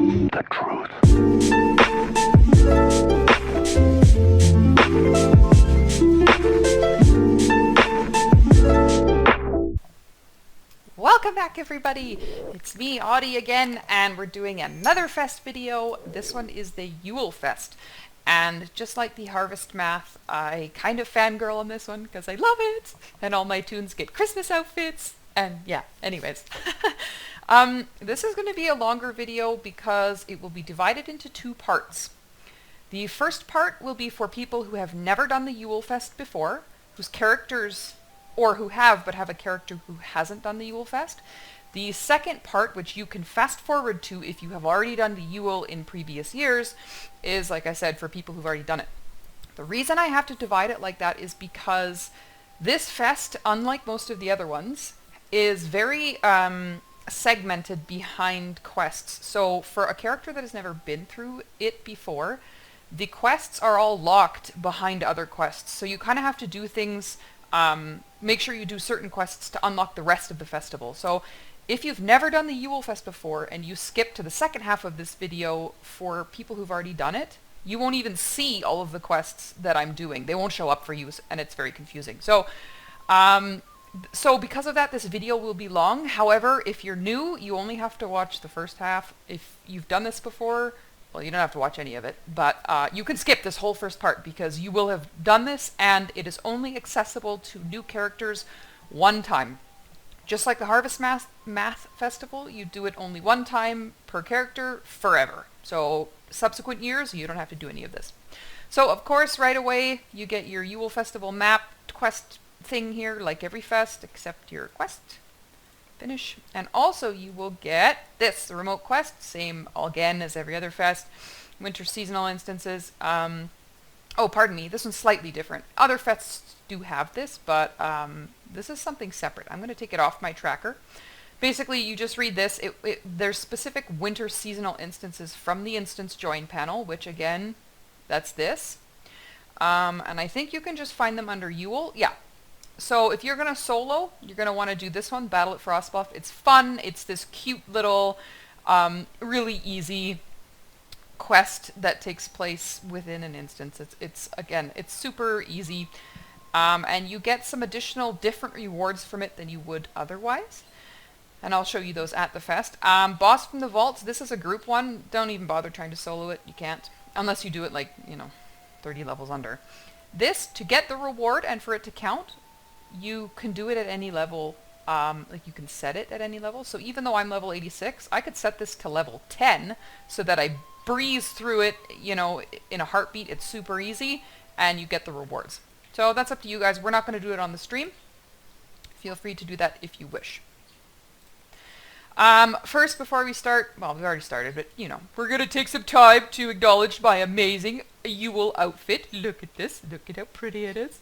The truth. Welcome back, everybody. It's me, Audie, again, and we're doing another fest video. This one is the Yule Fest. And just like the Harvest Math, I kind of fangirl on this one because I love it. And all my toons get Christmas outfits. And yeah, anyways. This is going to be a longer video because it will be divided into two parts. The first part will be for people who have never done the Yule Fest before, whose characters, or who have but have a character who hasn't done the Yule Fest. The second part, which you can fast forward to if you have already done the Yule in previous years, is, like I said, for people who've already done it. The reason I have to divide it like that is because this fest, unlike most of the other ones, is very segmented behind quests. So for a character that has never been through it before, the quests are all locked behind other quests. So you kind of have to do things, make sure you do certain quests to unlock the rest of the festival. So if you've never done the Yule Fest before and you skip to the second half of this video, for people who've already done it, you won't even see all of the quests that I'm doing. They won't show up for you, and it's very confusing. So because of that, this video will be long. However, if you're new, you only have to watch the first half. If you've done this before, well, you don't have to watch any of it, but you can skip this whole first part because you will have done this, and it is only accessible to new characters one time. Just like the Harvest Math Festival, you do it only one time per character forever. So subsequent years, you don't have to do any of this. So of course, right away, you get your Yule Festival map quest thing here, like every fest, except your quest. Finish. And also you will get this, the remote quest, same again as every other fest. Winter seasonal instances. Oh, pardon me, this one's slightly different. Other fests do have this, but this is something separate. I'm going to take it off my tracker. Basically, you just read this. There's specific winter seasonal instances from the instance join panel, which again, that's this. And I think you can just find them under Yule. Yeah. So if you're going to solo, you're going to want to do this one, Battle at Frostbuff. It's fun. It's this cute little, really easy quest that takes place within an instance. It's again, it's super easy. And you get some additional different rewards from it than you would otherwise. And I'll show you those at the fest. Boss from the Vaults, this is a group one. Don't even bother trying to solo it. You can't. Unless you do it like, 30 levels under. This, to get the reward and for it to count, you can do it at any level. Like you can set it at any level. So even though I'm level 86, I could set this to level 10 so that I breeze through it, in a heartbeat. It's super easy and you get the rewards. So that's up to you guys. We're not going to do it on the stream. Feel free to do that if you wish. First, before we start, well, we've already started, but, we're going to take some time to acknowledge my amazing Ewell Outfit. Look at this. Look at how pretty it is.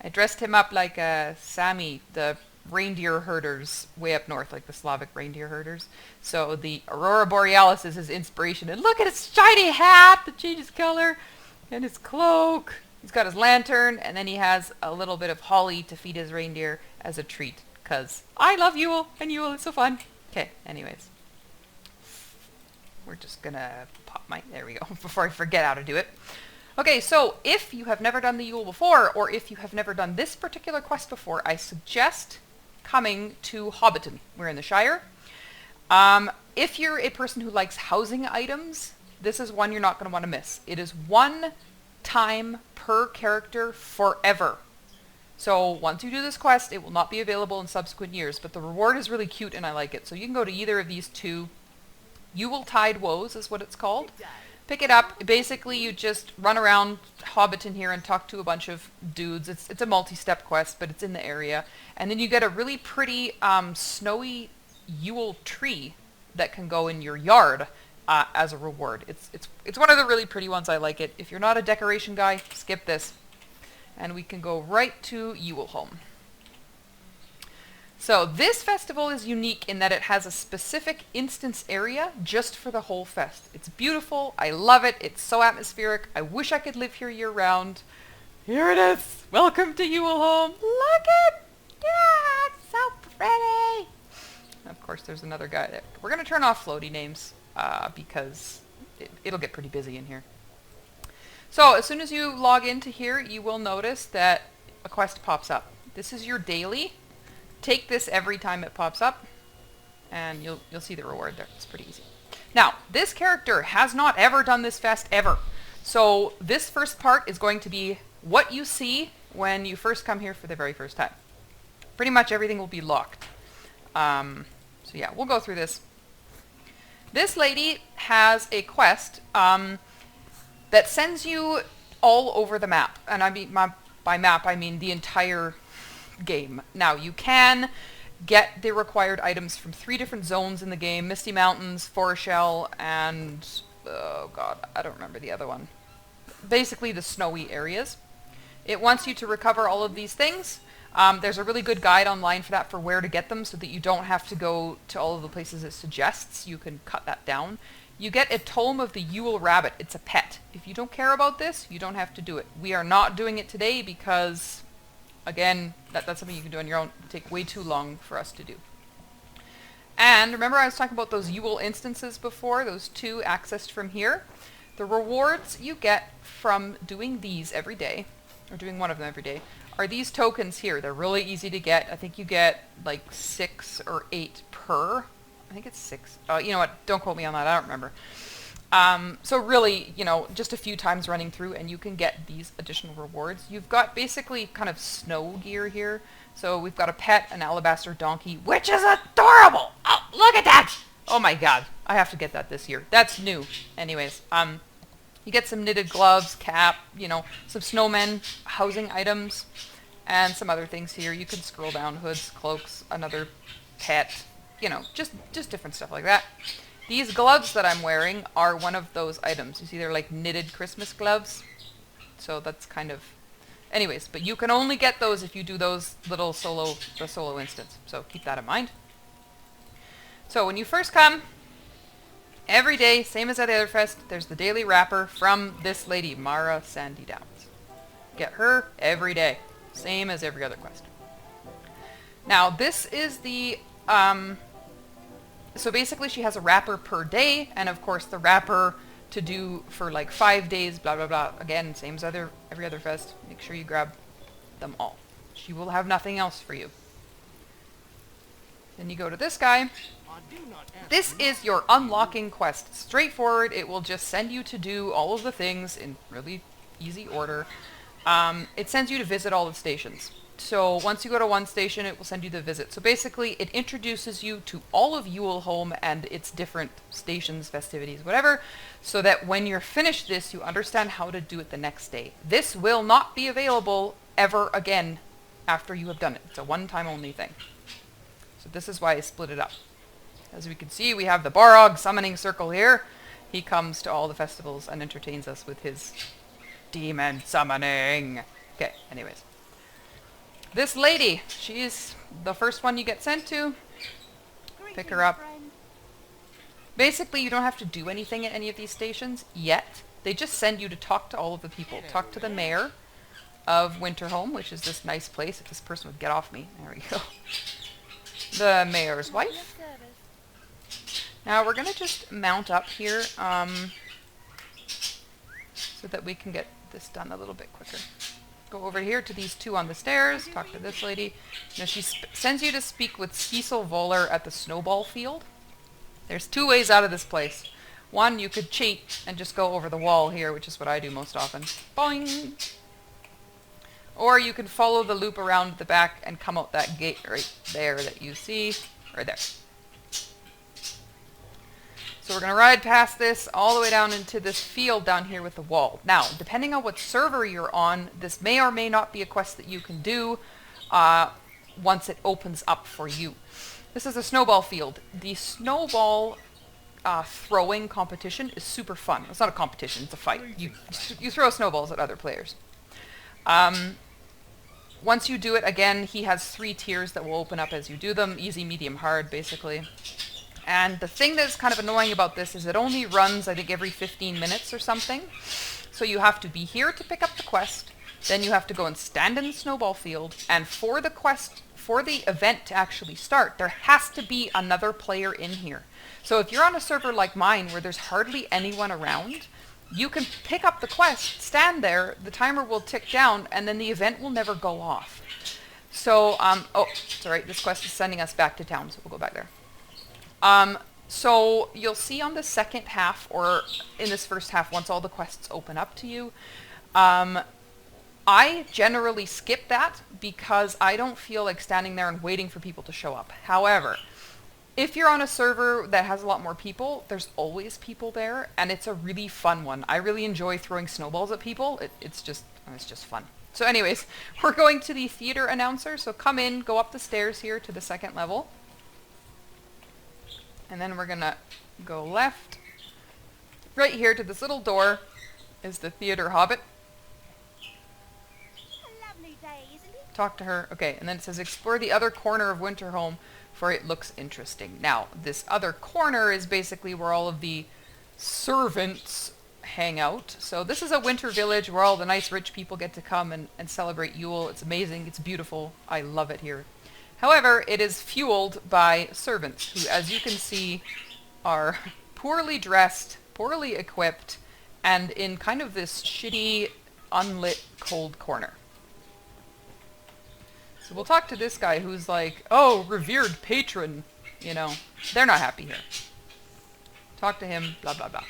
I dressed him up like Sami, the reindeer herders way up north, like the Slavic reindeer herders. So the Aurora Borealis is his inspiration. And look at his shiny hat that changes color, and his cloak. He's got his lantern, and then he has a little bit of holly to feed his reindeer as a treat. Because I love Ewell, and Ewell is so fun. Okay, anyways. We're just gonna pop my... There we go, before I forget how to do it. Okay, so if you have never done the Yule before, or if you have never done this particular quest before, I suggest coming to Hobbiton. We're in the Shire. If you're a person who likes housing items, this is one you're not going to want to miss. It is one time per character forever. So once you do this quest, it will not be available in subsequent years, but the reward is really cute and I like it. So you can go to either of these two. Yule Tide Woes is what it's called. Pick it up. Basically, you just run around Hobbiton here and talk to a bunch of dudes. It's a multi-step quest, but it's in the area. And then you get a really pretty snowy Yule tree that can go in your yard as a reward. It's one of the really pretty ones. I like it. If you're not a decoration guy, skip this. And we can go right to Ewell Home. So this festival is unique in that it has a specific instance area just for the whole fest. It's beautiful. I love it. It's so atmospheric. I wish I could live here year round. Here it is. Welcome to Ewell Home. Look at that. It's so pretty. Of course, there's another guy there. We're going to turn off floaty names. because it'll get pretty busy in here. So as soon as you log into here, you will notice that a quest pops up. This is your daily. Take this every time it pops up, and you'll see the reward there. It's pretty easy. Now, this character has not ever done this fest ever. So this first part is going to be what you see when you first come here for the very first time. Pretty much everything will be locked. So yeah, we'll go through this. This lady has a quest that sends you all over the map. And I mean, by map, I mean the entire game. Now, you can get the required items from 3 different zones in the game: Misty Mountains, Forest Shell, and oh god, I don't remember the other one. Basically the snowy areas. It wants you to recover all of these things. There's a really good guide online for that, for where to get them, so that you don't have to go to all of the places it suggests. You can cut that down. You get a tome of the Ewell rabbit. It's a pet. If you don't care about this, you don't have to do it. We are not doing it today because, again, that's something you can do on your own. It'll take way too long for us to do. And remember I was talking about those Ewell instances before, those 2 accessed from here? The rewards you get from doing these every day, or doing one of them every day, are these tokens here. They're really easy to get. I think you get like 6 or 8 per. I think it's 6. You know what? Don't quote me on that. I don't remember. So really, you know, just a few times running through and you can get these additional rewards. You've got basically kind of snow gear here. So we've got a pet, an alabaster donkey, which is adorable. Oh, look at that. Oh my god. I have to get that this year. That's new. Anyways, you get some knitted gloves, cap, you know, some snowmen, housing items, and some other things here. You can scroll down: hoods, cloaks, another pet, you know, just different stuff like that. These gloves that I'm wearing are one of those items. You see, they're like knitted Christmas gloves. So that's kind of... Anyways, but you can only get those if you do those little solo instance. So keep that in mind. So when you first come, every day, same as at the other fest, there's the daily wrapper from this lady, Mara Sandy Downs. Get her every day, same as every other quest. Now, this is the... So basically she has a wrapper per day, and of course the wrapper to do for like 5 days, blah blah blah. Again, same as every other fest. Make sure you grab them all. She will have nothing else for you. Then you go to this guy. This is your unlocking quest. Straightforward. It will just send you to do all of the things in really easy order. It sends you to visit all the stations. So once you go to one station, it will send you the visit. So basically, it introduces you to all of Ewell Home and its different stations, festivities, whatever, so that when you're finished this, you understand how to do it the next day. This will not be available ever again after you have done it. It's a one-time only thing. So this is why I split it up. As we can see, we have the Barrog summoning circle here. He comes to all the festivals and entertains us with his demon summoning. Okay, anyways. This lady, she's the first one you get sent to. Pick her up. Basically, you don't have to do anything at any of these stations yet. They just send you to talk to all of the people. Talk to the mayor of Winterhome, which is this nice place. If this person would get off me. There we go. The mayor's wife. Now, we're going to just mount up here so that we can get this done a little bit quicker. Go over here to these 2 on the stairs, talk to this lady. Now she sends you to speak with Cecil Voller at the Snowball Field. There's 2 ways out of this place. One, you could cheat and just go over the wall here, which is what I do most often. Boing! Or you can follow the loop around the back and come out that gate right there that you see, right there. So we're going to ride past this all the way down into this field down here with the wall. Now, depending on what server you're on, this may or may not be a quest that you can do once it opens up for you. This is a snowball field. The snowball throwing competition is super fun. It's not a competition, it's a fight. You throw snowballs at other players. Once you do it, again, he has 3 tiers that will open up as you do them. Easy, medium, hard, basically. And the thing that's kind of annoying about this is it only runs, I think, every 15 minutes or something. So you have to be here to pick up the quest. Then you have to go and stand in the snowball field. And for the quest, for the event to actually start, there has to be another player in here. So if you're on a server like mine where there's hardly anyone around, you can pick up the quest, stand there, the timer will tick down, and then the event will never go off. So, oh, sorry, this quest is sending us back to town, so we'll go back there. So you'll see on the second half, or in this first half, once all the quests open up to you, I generally skip that because I don't feel like standing there and waiting for people to show up. However, if you're on a server that has a lot more people, there's always people there, and it's a really fun one. I really enjoy throwing snowballs at people. It's just fun. So anyways, we're going to the theater announcer, so come in, go up the stairs here to the second level. And then we're gonna go left. Right here to this little door is the theater hobbit. A lovely day, isn't it? Talk to her. Okay, and then it says explore the other corner of Winterhome, for it looks interesting. Now, this other corner is basically where all of the servants hang out. So this is a winter village where all the nice rich people get to come and celebrate Yule. It's amazing. It's beautiful. I love it here. However, it is fueled by servants who, as you can see, are poorly dressed, poorly equipped, and in kind of this shitty, unlit, cold corner. So we'll talk to this guy who's like, oh, revered patron, you know. They're not happy here. Talk to him, blah, blah, blah.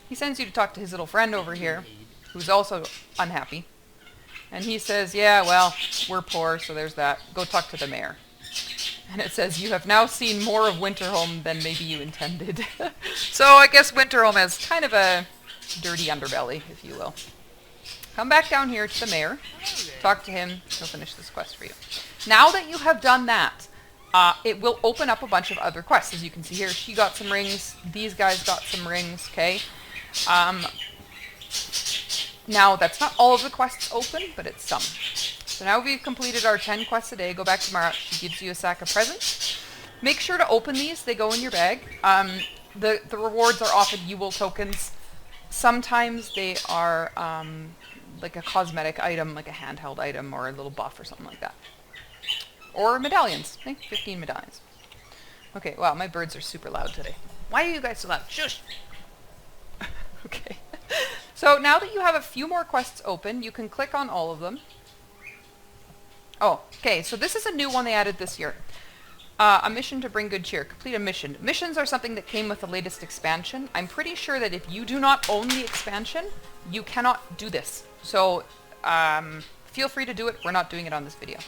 He sends you to talk to his little friend over here, who's also unhappy. And he says, yeah, well, we're poor, so there's that. Go talk to the mayor. And it says, you have now seen more of Winterhome than maybe you intended. So I guess Winterhome has kind of a dirty underbelly, if you will. Come back down here to the mayor. Talk to him. He'll finish this quest for you. Now that you have done that, it will open up a bunch of other quests. As you can see here, she got some rings. These guys got some rings, okay? Now, that's not all of the quests open, but it's some. So now we've completed our 10 quests a day. Go back tomorrow. She gives you a sack of presents. Make sure to open these. They go in your bag. The rewards are often Ewell tokens. Sometimes they are like a cosmetic item, like a handheld item, or a little buff or something like that. Or medallions. I think 15 medallions. Okay, wow, my birds are super loud today. Why are you guys so loud? Shush! Okay. So now that you have a few more quests open, you can click on all of them. Oh, okay, so this is a new one they added this year. A mission to bring good cheer. Complete a mission. Missions are something that came with the latest expansion. I'm pretty sure that if you do not own the expansion, you cannot do this. So, feel free to do it. We're not doing it on this video.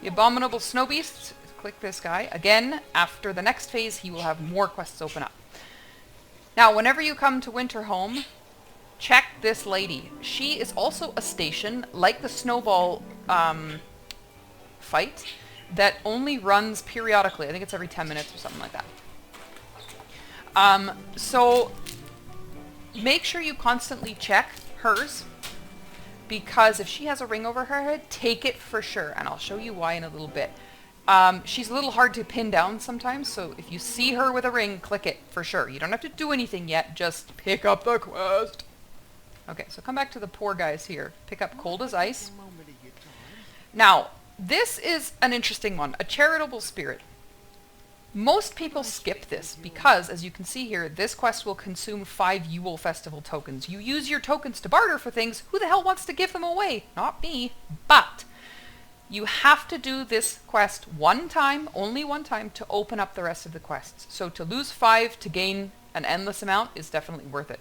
The Abominable Snowbeast. Click this guy. Again, after the next phase, he will have more quests open up. Now, whenever you come to Winterhome, check this lady. She is also a station, like the Snowball fight, that only runs periodically. I think it's every 10 minutes or something like that. So make sure you constantly check hers, because if she has a ring over her head, take it for sure, and I'll show you why in a little bit. She's a little hard to pin down sometimes, so if you see her with a ring, click it for sure. You don't have to do anything yet, just pick up the quest. Okay, so come back to the poor guys here. Pick up Cold as Ice. Now, this is an interesting one, a charitable spirit. Most people skip this because, as you can see here, this quest will consume 5 Ewell Festival tokens. You use your tokens to barter for things. Who the hell wants to give them away? Not me. But you have to do this quest one time, only one time, to open up the rest of the quests. So to lose 5 to gain an endless amount is definitely worth it.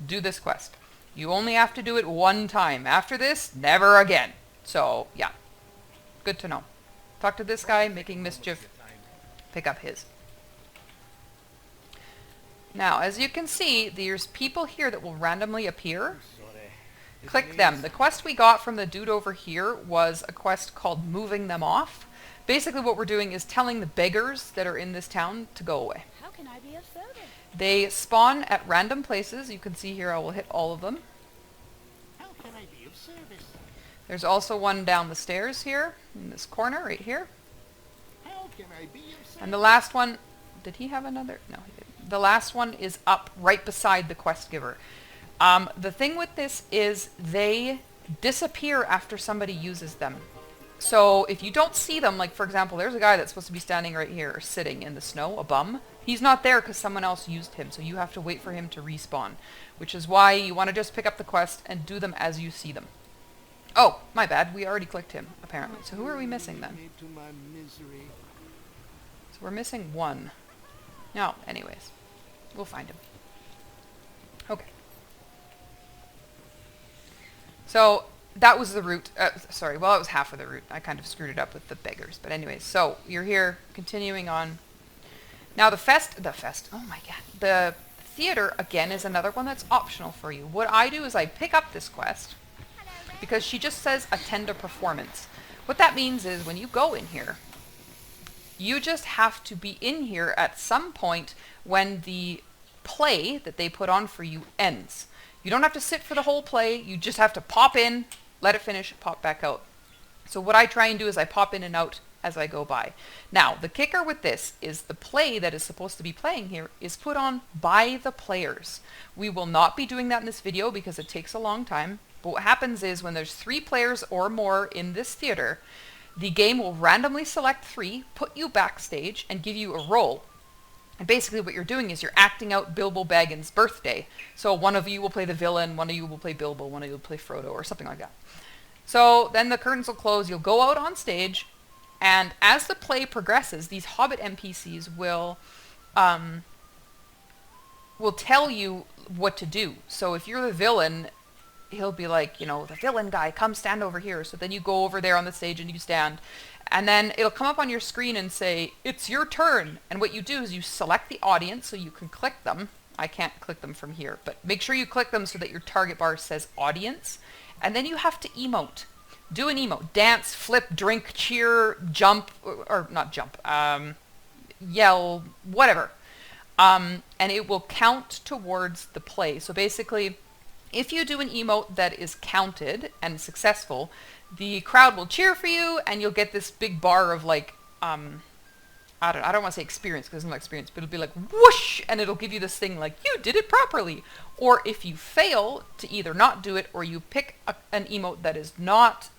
Do this quest. You only have to do it one time. After this, never again. So, yeah. Good to know. Talk to this guy, making mischief. Pick up his. Now, as you can see, there's people here that will randomly appear. Click them. The quest we got from the dude over here was a quest called Moving Them Off. Basically what we're doing is telling the beggars that are in this town to go away. How can I be of service? They spawn at random places. You can see here I will hit all of them. How can I be of service? There's also one down the stairs here, in this corner, right here. How can I be of service? And the last one, did he have another? No, he didn't. The last one is up right beside the quest giver. The thing with this is they disappear after somebody uses them. So if you don't see them, like for example, there's a guy that's supposed to be standing right here, or sitting in the snow, a bum. He's not there because someone else used him, so you have to wait for him to respawn, which is why you want to just pick up the quest and do them as you see them. Oh, my bad. We already clicked him, apparently. So who are we missing then? So we're missing one. No, anyways. We'll find him. Okay. So that was the route. Sorry, well, it was half of the route. I kind of screwed it up with the beggars. But anyways, so you're here, continuing on. Now the theater, again, is another one that's optional for you. What I do is I pick up this quest because she just says attend a performance. What that means is when you go in here, you just have to be in here at some point when the play that they put on for you ends. You don't have to sit for the whole play. You just have to pop in, let it finish, pop back out. So what I try and do is I pop in and out as I go by. Now, the kicker with this is the play that is supposed to be playing here is put on by the players. We will not be doing that in this video because it takes a long time. But what happens is when there's 3 players or more in this theater, the game will randomly select 3, put you backstage, and give you a role. And basically what you're doing is you're acting out Bilbo Baggins' birthday. So one of you will play the villain, one of you will play Bilbo, one of you will play Frodo, or something like that. So then the curtains will close, you'll go out on stage, and as the play progresses, these Hobbit NPCs will tell you what to do. So if you're the villain, he'll be like, you know, the villain guy, come stand over here. So then you go over there on the stage and you stand. And then it'll come up on your screen and say, it's your turn. And what you do is you select the audience so you can click them. I can't click them from here, but make sure you click them so that your target bar says audience. And then you have to emote. Do an emote. Dance, flip, drink, cheer, jump, or not jump, yell, whatever. And it will count towards the play. So basically, if you do an emote that is counted and successful, the crowd will cheer for you, and you'll get this big bar of like, I don't want to say experience because it's not experience, but it'll be like whoosh, and it'll give you this thing like you did it properly. Or if you fail to either not do it or you pick an emote that is not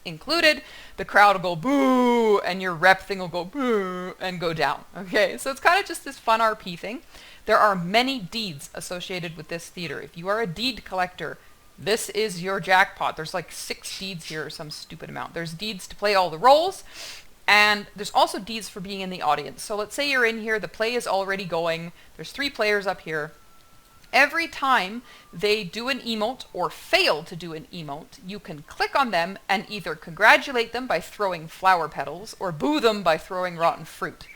included, the crowd will go boo, and your rep thing will go boo and go down. Okay, so it's kind of just this fun RP thing. There are many deeds associated with this theater. If you are a deed collector, this is your jackpot. There's like 6 deeds here or some stupid amount. There's deeds to play all the roles, and there's also deeds for being in the audience. So let's say you're in here, the play is already going, there's 3 players up here. Every time they do an emote or fail to do an emote, you can click on them and either congratulate them by throwing flower petals or boo them by throwing rotten fruit.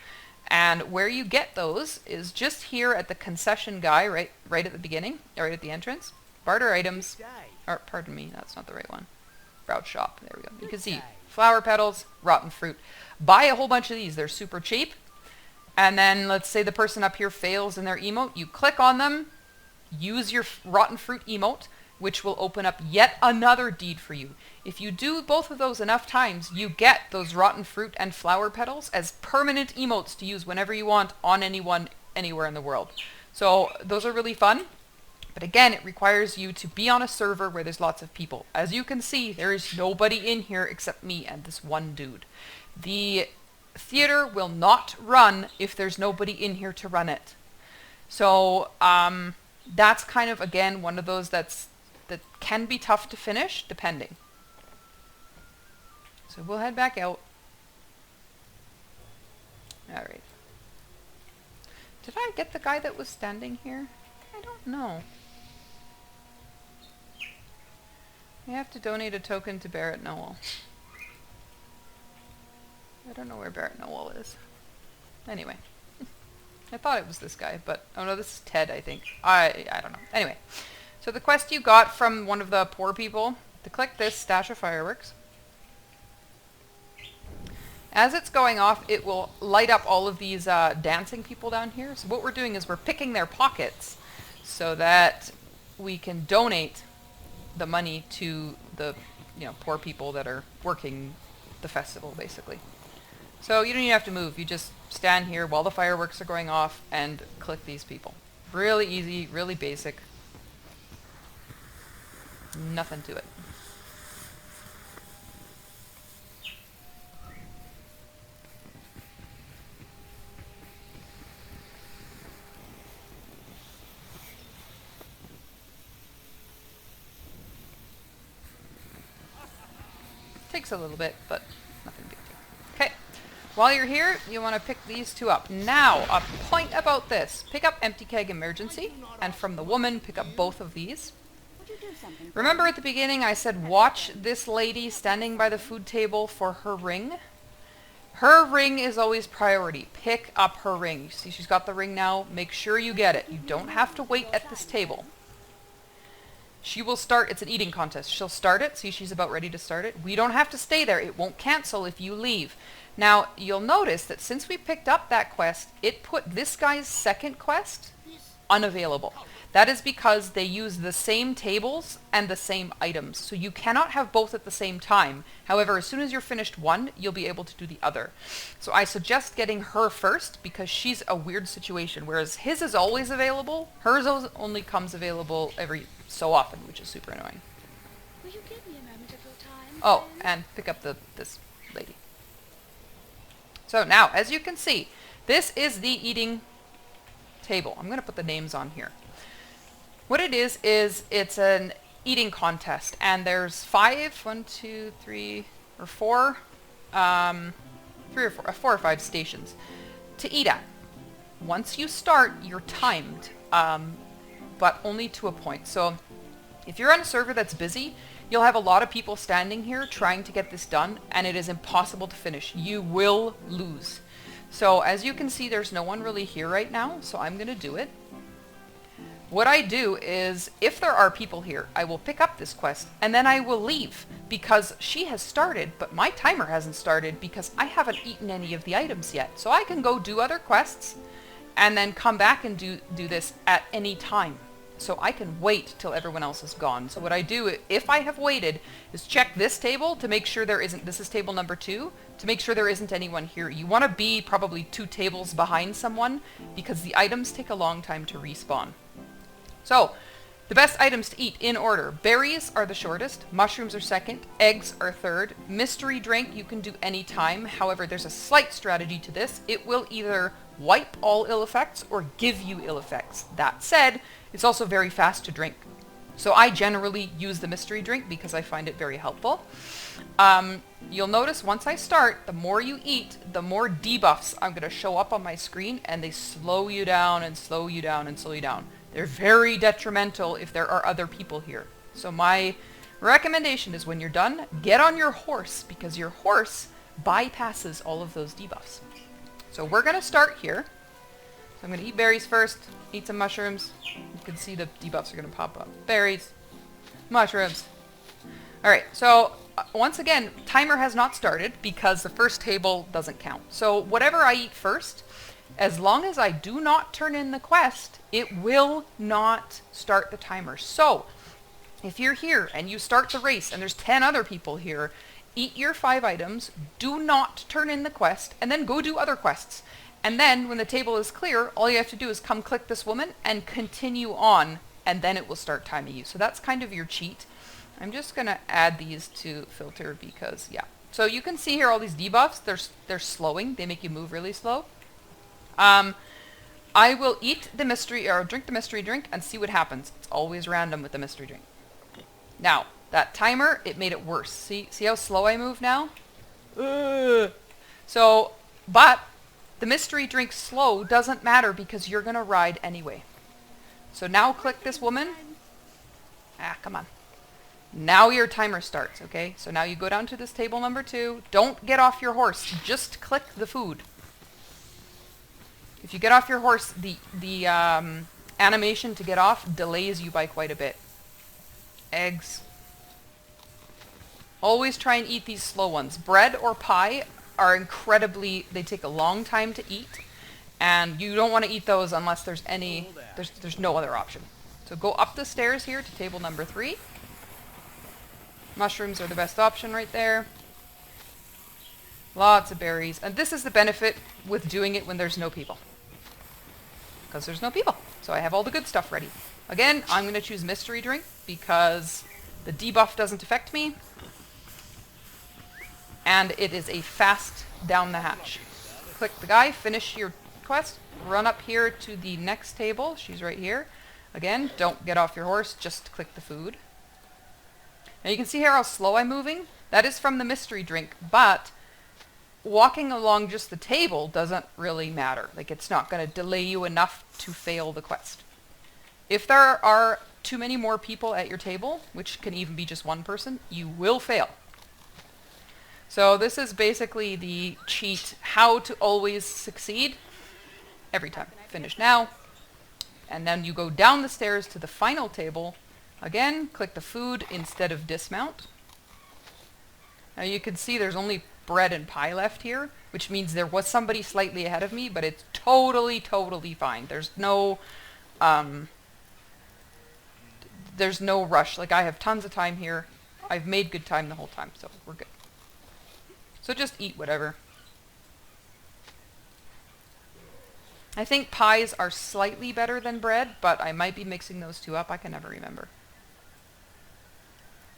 And where you get those is just here at the concession guy, right at the beginning, right at the entrance. Barter items, or pardon me, that's not the right one. Route shop, there we go. You can see flower petals, rotten fruit. Buy a whole bunch of these, they're super cheap. And then let's say the person up here fails in their emote, you click on them, use your rotten fruit emote, which will open up yet another deed for you. If you do both of those enough times, you get those rotten fruit and flower petals as permanent emotes to use whenever you want on anyone, anywhere in the world. So those are really fun. But again, it requires you to be on a server where there's lots of people. As you can see, there is nobody in here except me and this one dude. The theater will not run if there's nobody in here to run it. So that's kind of, again, one of those that can be tough to finish, depending. So we'll head back out. Alright. Did I get the guy that was standing here? I don't know. I have to donate a token to Barrett Noel. I don't know where Barrett Noel is. Anyway. I thought it was this guy, but oh no, this is Ted, I think. I don't know. Anyway. So the quest you got from one of the poor people, to click this stash of fireworks. As it's going off, it will light up all of these dancing people down here. So what we're doing is we're picking their pockets so that we can donate the money to the poor people that are working the festival, basically. So you don't even have to move. You just stand here while the fireworks are going off and click these people. Really easy, really basic. Nothing to it. Takes a little bit, but nothing big deal. Okay. While you're here, you want to pick these two up. Now, a point about this. Pick up Empty Keg Emergency, and from the woman, pick up both of these. Remember at the beginning I said watch this lady standing by the food table for her ring? Her ring is always priority. Pick up her ring. You see she's got the ring now. Make sure you get it. You don't have to wait at this table. She will start, it's an eating contest. She'll start it. See, she's about ready to start it. We don't have to stay there. It won't cancel if you leave. Now, you'll notice that since we picked up that quest, it put this guy's second quest unavailable. That is because they use the same tables and the same items. So you cannot have both at the same time. However, as soon as you're finished one, you'll be able to do the other. So I suggest getting her first because she's a weird situation. Whereas his is always available, hers only comes available every so often, which is super annoying. Will you give me a moment of your time? Oh, and pick up this lady. So now, as you can see, this is the eating table. I'm going to put the names on here. What it is it's an eating contest, and there's four or five stations to eat at. Once you start, you're timed, but only to a point. So if you're on a server that's busy, you'll have a lot of people standing here trying to get this done, and it is impossible to finish. You will lose. So as you can see, there's no one really here right now, so I'm going to do it. What I do is, if there are people here, I will pick up this quest, and then I will leave, because she has started, but my timer hasn't started because I haven't eaten any of the items yet. So I can go do other quests, and then come back and do this at any time. So I can wait till everyone else is gone. So what I do, if I have waited, is check this table to make sure there isn't, this is table number 2, to make sure there isn't anyone here. You want to be probably 2 tables behind someone, because the items take a long time to respawn. So, the best items to eat in order. Berries are the shortest, mushrooms are second, eggs are third. Mystery drink you can do any time. However, there's a slight strategy to this. It will either wipe all ill effects or give you ill effects. That said, it's also very fast to drink. So I generally use the mystery drink because I find it very helpful. You'll notice once I start, the more you eat, the more debuffs I'm going to show up on my screen, and they slow you down and slow you down and slow you down. They're very detrimental if there are other people here. So my recommendation is when you're done, get on your horse, because your horse bypasses all of those debuffs. So we're going to start here. So I'm going to eat berries first, eat some mushrooms. You can see the debuffs are going to pop up. Berries, mushrooms. Alright, so once again, timer has not started because the first table doesn't count. So whatever I eat first, as long as I do not turn in the quest, it will not start the timer. So, if you're here and you start the race and there's 10 other people here, eat your 5 items, do not turn in the quest, and then go do other quests. And then, when the table is clear, all you have to do is come click this woman and continue on, and then it will start timing you. So that's kind of your cheat. I'm just going to add these to filter because, yeah. So you can see here all these debuffs, they're slowing, they make you move really slow. I will eat the mystery, or drink the mystery drink, and see what happens. It's always random with the mystery drink. Now, that timer, it made it worse. See how slow I move now? So, but the mystery drink slow doesn't matter because you're going to ride anyway. So now click this woman. Ah, come on. Now your timer starts, okay? So now you go down to this table number 2. Don't get off your horse. Just click the food. If you get off your horse, the animation to get off delays you by quite a bit. Eggs. Always try and eat these slow ones. Bread or pie are incredibly, they take a long time to eat, and you don't want to eat those unless there's no other option. So go up the stairs here to table number 3. Mushrooms are the best option right there. Lots of berries. And this is the benefit with doing it when there's no people. Because there's no people. So I have all the good stuff ready. Again, I'm going to choose mystery drink because the debuff doesn't affect me. And it is a fast down the hatch. Click the guy, finish your quest, run up here to the next table. She's right here. Again, don't get off your horse, just click the food. Now you can see here how slow I'm moving. That is from the mystery drink, but walking along just the table doesn't really matter. Like, it's not going to delay you enough to fail the quest. If there are too many more people at your table, which can even be just one person, you will fail. So this is basically the cheat, how to always succeed every time. Finish now. And then you go down the stairs to the final table. Again, click the food instead of dismount. Now you can see there's only bread and pie left here, which means there was somebody slightly ahead of me, but it's totally, totally fine. There's no rush. Like, I have tons of time here. I've made good time the whole time, so we're good. So just eat whatever. I think pies are slightly better than bread, but I might be mixing those two up. I can never remember.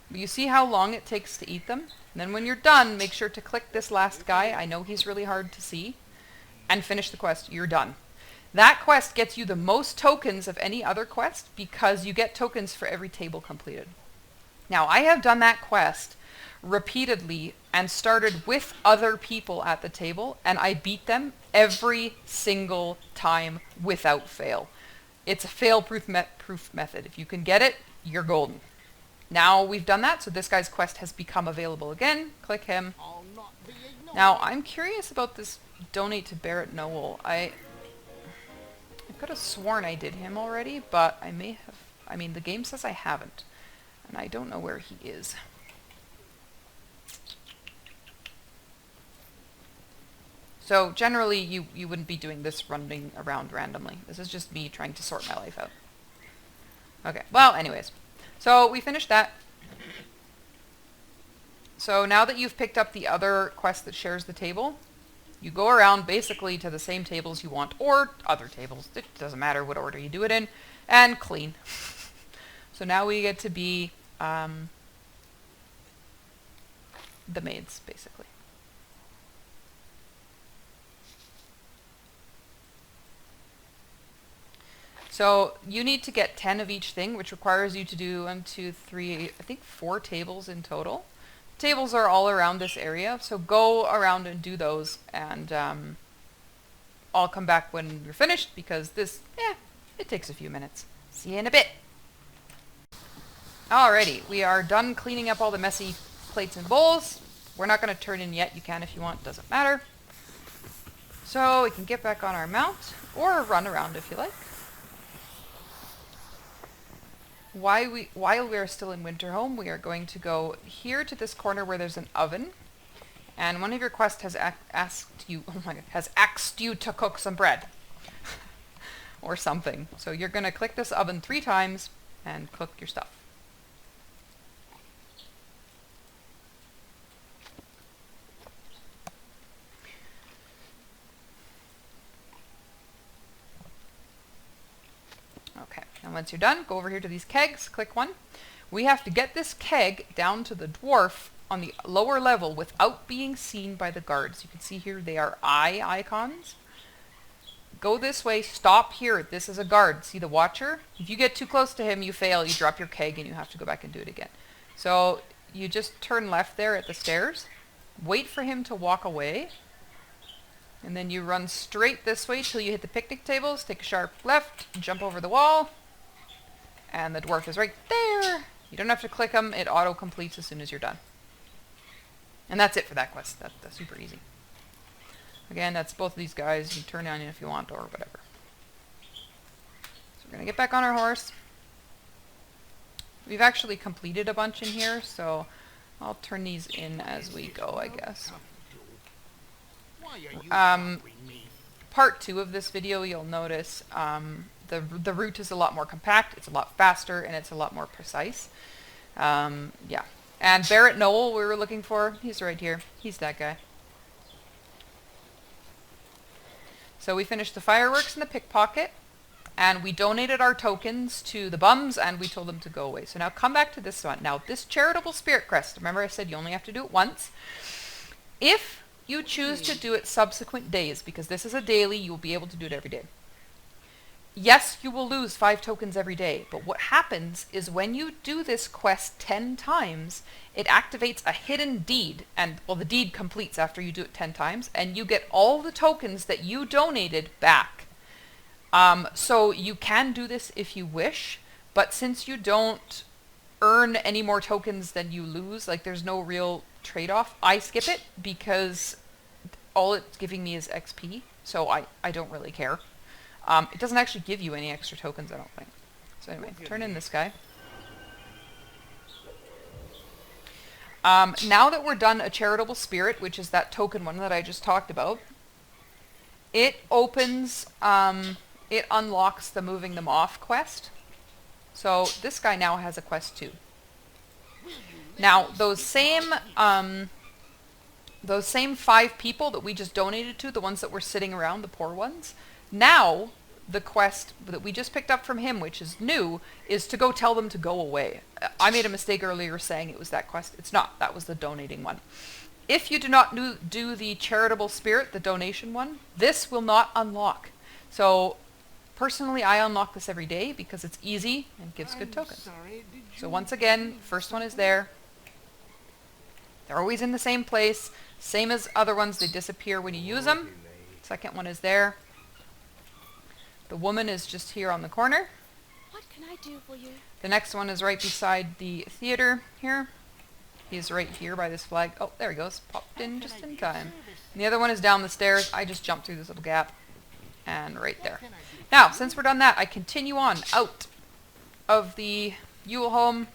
But you see how long it takes to eat them? And then when you're done, make sure to click this last guy. I know he's really hard to see. And finish the quest. You're done. That quest gets you the most tokens of any other quest because you get tokens for every table completed. Now, I have done that quest repeatedly and started with other people at the table, and I beat them every single time without fail. It's a fail-proof method. If you can get it, you're golden. Now we've done that, so this guy's quest has become available again. Click him. Now, I'm curious about this donate to Barrett Noel. I could have sworn I did him already, but I may have... I mean, the game says I haven't, and I don't know where he is. So generally, you wouldn't be doing this running around randomly. This is just me trying to sort my life out. Okay, well, anyways. So we finished that. So now that you've picked up the other quest that shares the table, you go around basically to the same tables you want, or other tables. It doesn't matter what order you do it in, and clean. So now we get to be the maids, basically. So you need to get 10 of each thing, which requires you to do 1, 2, 3, I think 4 tables in total. Tables are all around this area, so go around and do those, and I'll come back when you're finished, because this, it takes a few minutes. See you in a bit. Alrighty, we are done cleaning up all the messy plates and bowls. We're not going to turn in yet. You can if you want, doesn't matter. So we can get back on our mount, or run around if you like. While we are still in Winterhome, we are going to go here to this corner where there's an oven, and one of your quests has asked you to cook some bread or something. So you're going to click this oven 3 times and cook your stuff. Okay, and once you're done, go over here to these kegs, click one. We have to get this keg down to the dwarf on the lower level without being seen by the guards. You can see here they are eye icons. Go this way, stop here. This is a guard. See the watcher? If you get too close to him, you fail. You drop your keg and you have to go back and do it again. So you just turn left there at the stairs. Wait for him to walk away. And then you run straight this way till you hit the picnic tables. Take a sharp left, jump over the wall. And the dwarf is right there. You don't have to click him. It auto-completes as soon as you're done. And that's it for that quest. That's super easy. Again, that's both of these guys. You can turn on if you want or whatever. So we're going to get back on our horse. We've actually completed a bunch in here, so I'll turn these in as we go, I guess. Part 2 of this video, you'll notice the route is a lot more compact, it's a lot faster, and it's a lot more precise. Yeah. And Barrett Noel we were looking for, he's right here. He's that guy. So we finished the fireworks and the pickpocket, and we donated our tokens to the bums, and we told them to go away. So now come back to this one. Now, this charitable spirit crest, remember I said you only have to do it once. If you choose to do it subsequent days, because this is a daily, you will be able to do it every day. Yes, you will lose 5 tokens every day, but what happens is when you do this quest 10 times, it activates a hidden deed, and, well, the deed completes after you do it 10 times, and you get all the tokens that you donated back. So you can do this if you wish, but since you don't earn any more tokens than you lose, like there's no real trade-off, I skip it because all it's giving me is XP, so I don't really care. It doesn't actually give you any extra tokens, I don't think. So anyway, turn in this guy. Now that we're done a Charitable Spirit, which is that token one that I just talked about, it opens, it unlocks the Moving Them Off quest. So this guy now has a quest too. Now, those same 5 people that we just donated to, the ones that were sitting around, the poor ones, now the quest that we just picked up from him, which is new, is to go tell them to go away. I made a mistake earlier saying it was that quest. It's not. That was the donating one. If you do not do the Charitable Spirit, the donation one, this will not unlock. So, personally, I unlock this every day because it's easy and gives good tokens. So once again, first one is there. They're always in the same place. Same as other ones, they disappear when you use them. Second one is there. The woman is just here on the corner. What can I do for you? The next one is right beside the theater here. He's right here by this flag. Oh, there he goes. Popped in just in time. And the other one is down the stairs. I just jumped through this little gap. And right there. Now, since we're done that, I continue on out of the Ewell home.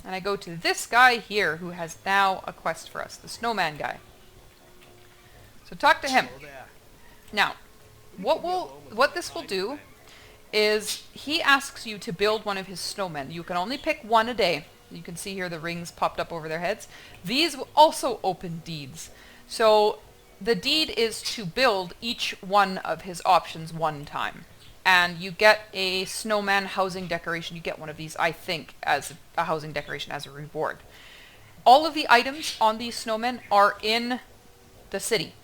And I go to this guy here who has now a quest for us. The snowman guy. So talk to him. Now, what this will do is he asks you to build one of his snowmen. You can only pick one a day. You can see here the rings popped up over their heads. These will also open deeds. So the deed is to build each one of his options one time. And you get a snowman housing decoration. You get one of these, I think, as a housing decoration as a reward. All of the items on these snowmen are in the city.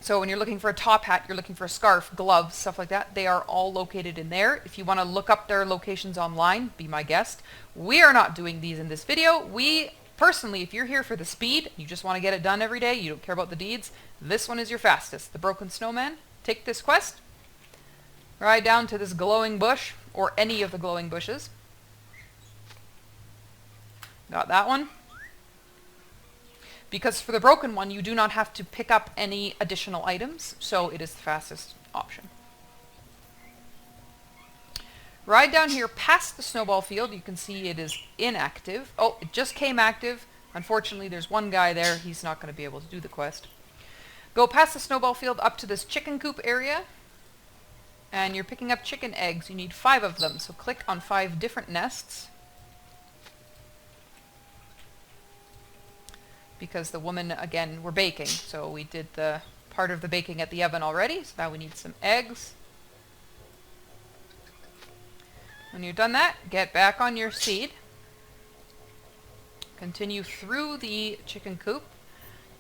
So when you're looking for a top hat, you're looking for a scarf, gloves, stuff like that, they are all located in there. If you want to look up their locations online, be my guest. We are not doing these in this video. We, personally, if you're here for the speed, you just want to get it done every day, you don't care about the deeds, this one is your fastest. The Broken Snowman. Take this quest, ride down to this glowing bush, or any of the glowing bushes. Got that one. Because for the broken one, you do not have to pick up any additional items, so it is the fastest option. Ride down here past the Snowball Field. You can see it is inactive. Oh, it just came active. Unfortunately, there's one guy there. He's not going to be able to do the quest. Go past the Snowball Field up to this chicken coop area. And you're picking up chicken eggs. You need 5 of them, so click on 5 different nests. Because the woman, again, we're baking. So we did the part of the baking at the oven already. So now we need some eggs. When you've done that, get back on your seed. Continue through the chicken coop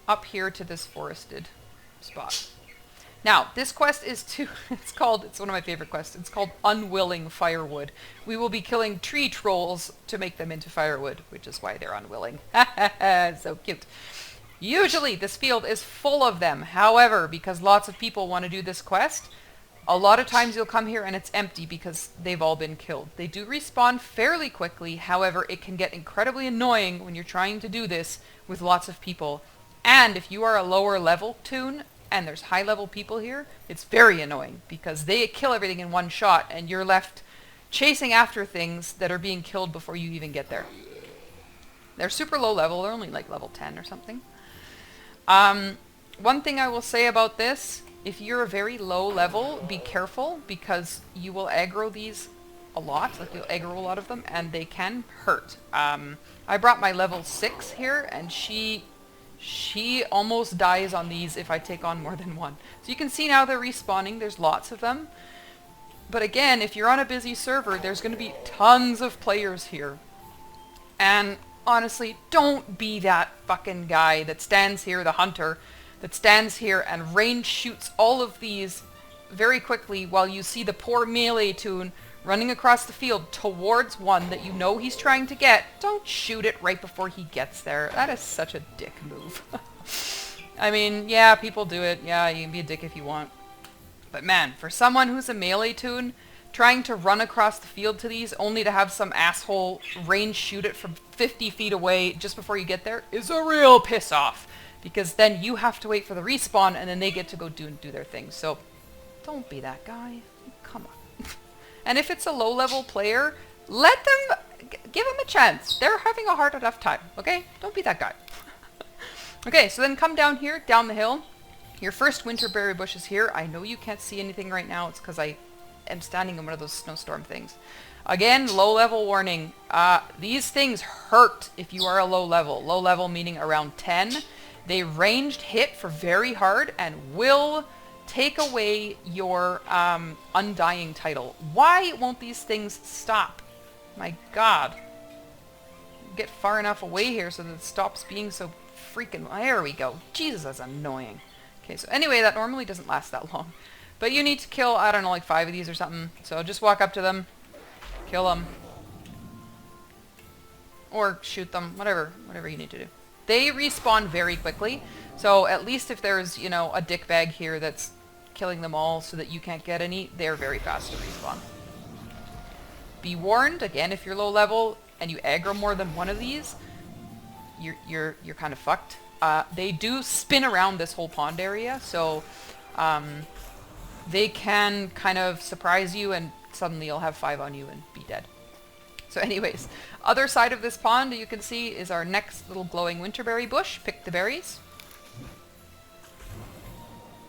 up here to this forested spot. Now, this quest is it's one of my favorite quests. It's called Unwilling Firewood. We will be killing tree trolls to make them into firewood, which is why they're unwilling. So cute. Usually, this field is full of them. However, because lots of people want to do this quest, a lot of times you'll come here and it's empty because they've all been killed. They do respawn fairly quickly. However, it can get incredibly annoying when you're trying to do this with lots of people. And if you are a lower level toon, and there's high level people here, it's very annoying because they kill everything in one shot and you're left chasing after things that are being killed before you even get there. They're super low level, they're only like level 10 or something. One thing I will say about this, if you're a very low level, be careful because you will aggro these a lot, like you'll aggro a lot of them and they can hurt. I brought my level 6 here and she almost dies on these if I take on more than one. So you can see now they're respawning. There's lots of them. But again, if you're on a busy server, there's going to be tons of players here. And honestly, don't be that fucking guy that stands here, the hunter, that stands here and range shoots all of these very quickly while you see the poor melee toon running across the field towards one that you know he's trying to get. Don't shoot it right before he gets there. That is such a dick move. I mean, yeah, people do it. Yeah, you can be a dick if you want. But man, for someone who's a melee toon, trying to run across the field to these only to have some asshole range shoot it from 50 feet away just before you get there is a real piss off. Because then you have to wait for the respawn and then they get to go do their thing. So don't be that guy. Come on. And if it's a low-level player, let them, give them a chance. They're having a hard enough time, okay? Don't be that guy. Okay, so then come down here, down the hill. Your first winterberry bush is here. I know you can't see anything right now. It's because I am standing in one of those snowstorm things. Again, low-level warning. These things hurt if you are a low-level. Low-level meaning around 10. They ranged hit for very hard and will take away your undying title. Why won't these things stop? My god. Get far enough away here so that it stops being so freaking... There we go. Jesus, that's annoying. Okay, so anyway, that normally doesn't last that long. But you need to kill, I don't know, like 5 of these or something. So just walk up to them, kill them, or shoot them, whatever you need to do. They respawn very quickly, so at least if there's, you know, a dickbag here that's killing them all so that you can't get any, they're very fast to respawn. Be warned, again, if you're low level and you aggro more than one of these, you're kind of fucked. They do spin around this whole pond area, so they can kind of surprise you and suddenly you'll have 5 on you and be dead. So anyways, other side of this pond you can see is our next little glowing winterberry bush. Pick the berries.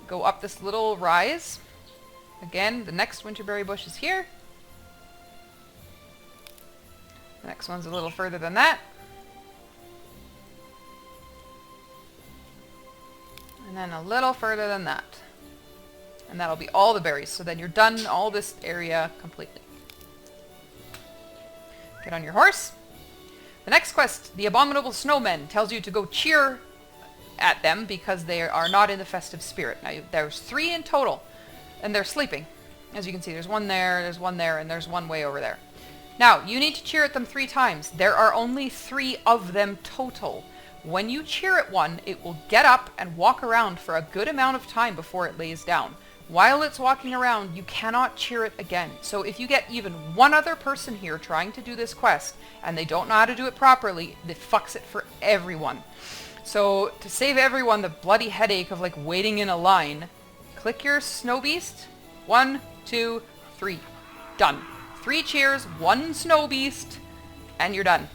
Go up this little rise. Again, the next winterberry bush is here. The next one's a little further than that. And then a little further than that. And that'll be all the berries. So then you're done all this area completely. Get on your horse. The next quest, the Abominable Snowmen, tells you to go cheer at them because they are not in the festive spirit. Now, there's 3 in total, and they're sleeping. As you can see, there's one there, and there's one way over there. Now, you need to cheer at them 3 times. There are only 3 of them total. When you cheer at one, it will get up and walk around for a good amount of time before it lays down. While it's walking around, you cannot cheer it again. So if you get even one other person here trying to do this quest, and they don't know how to do it properly, it fucks it for everyone. So to save everyone the bloody headache of like waiting in a line, click your snow beast. 1, 2, 3. Done. 3 cheers, 1 snow beast, and you're done.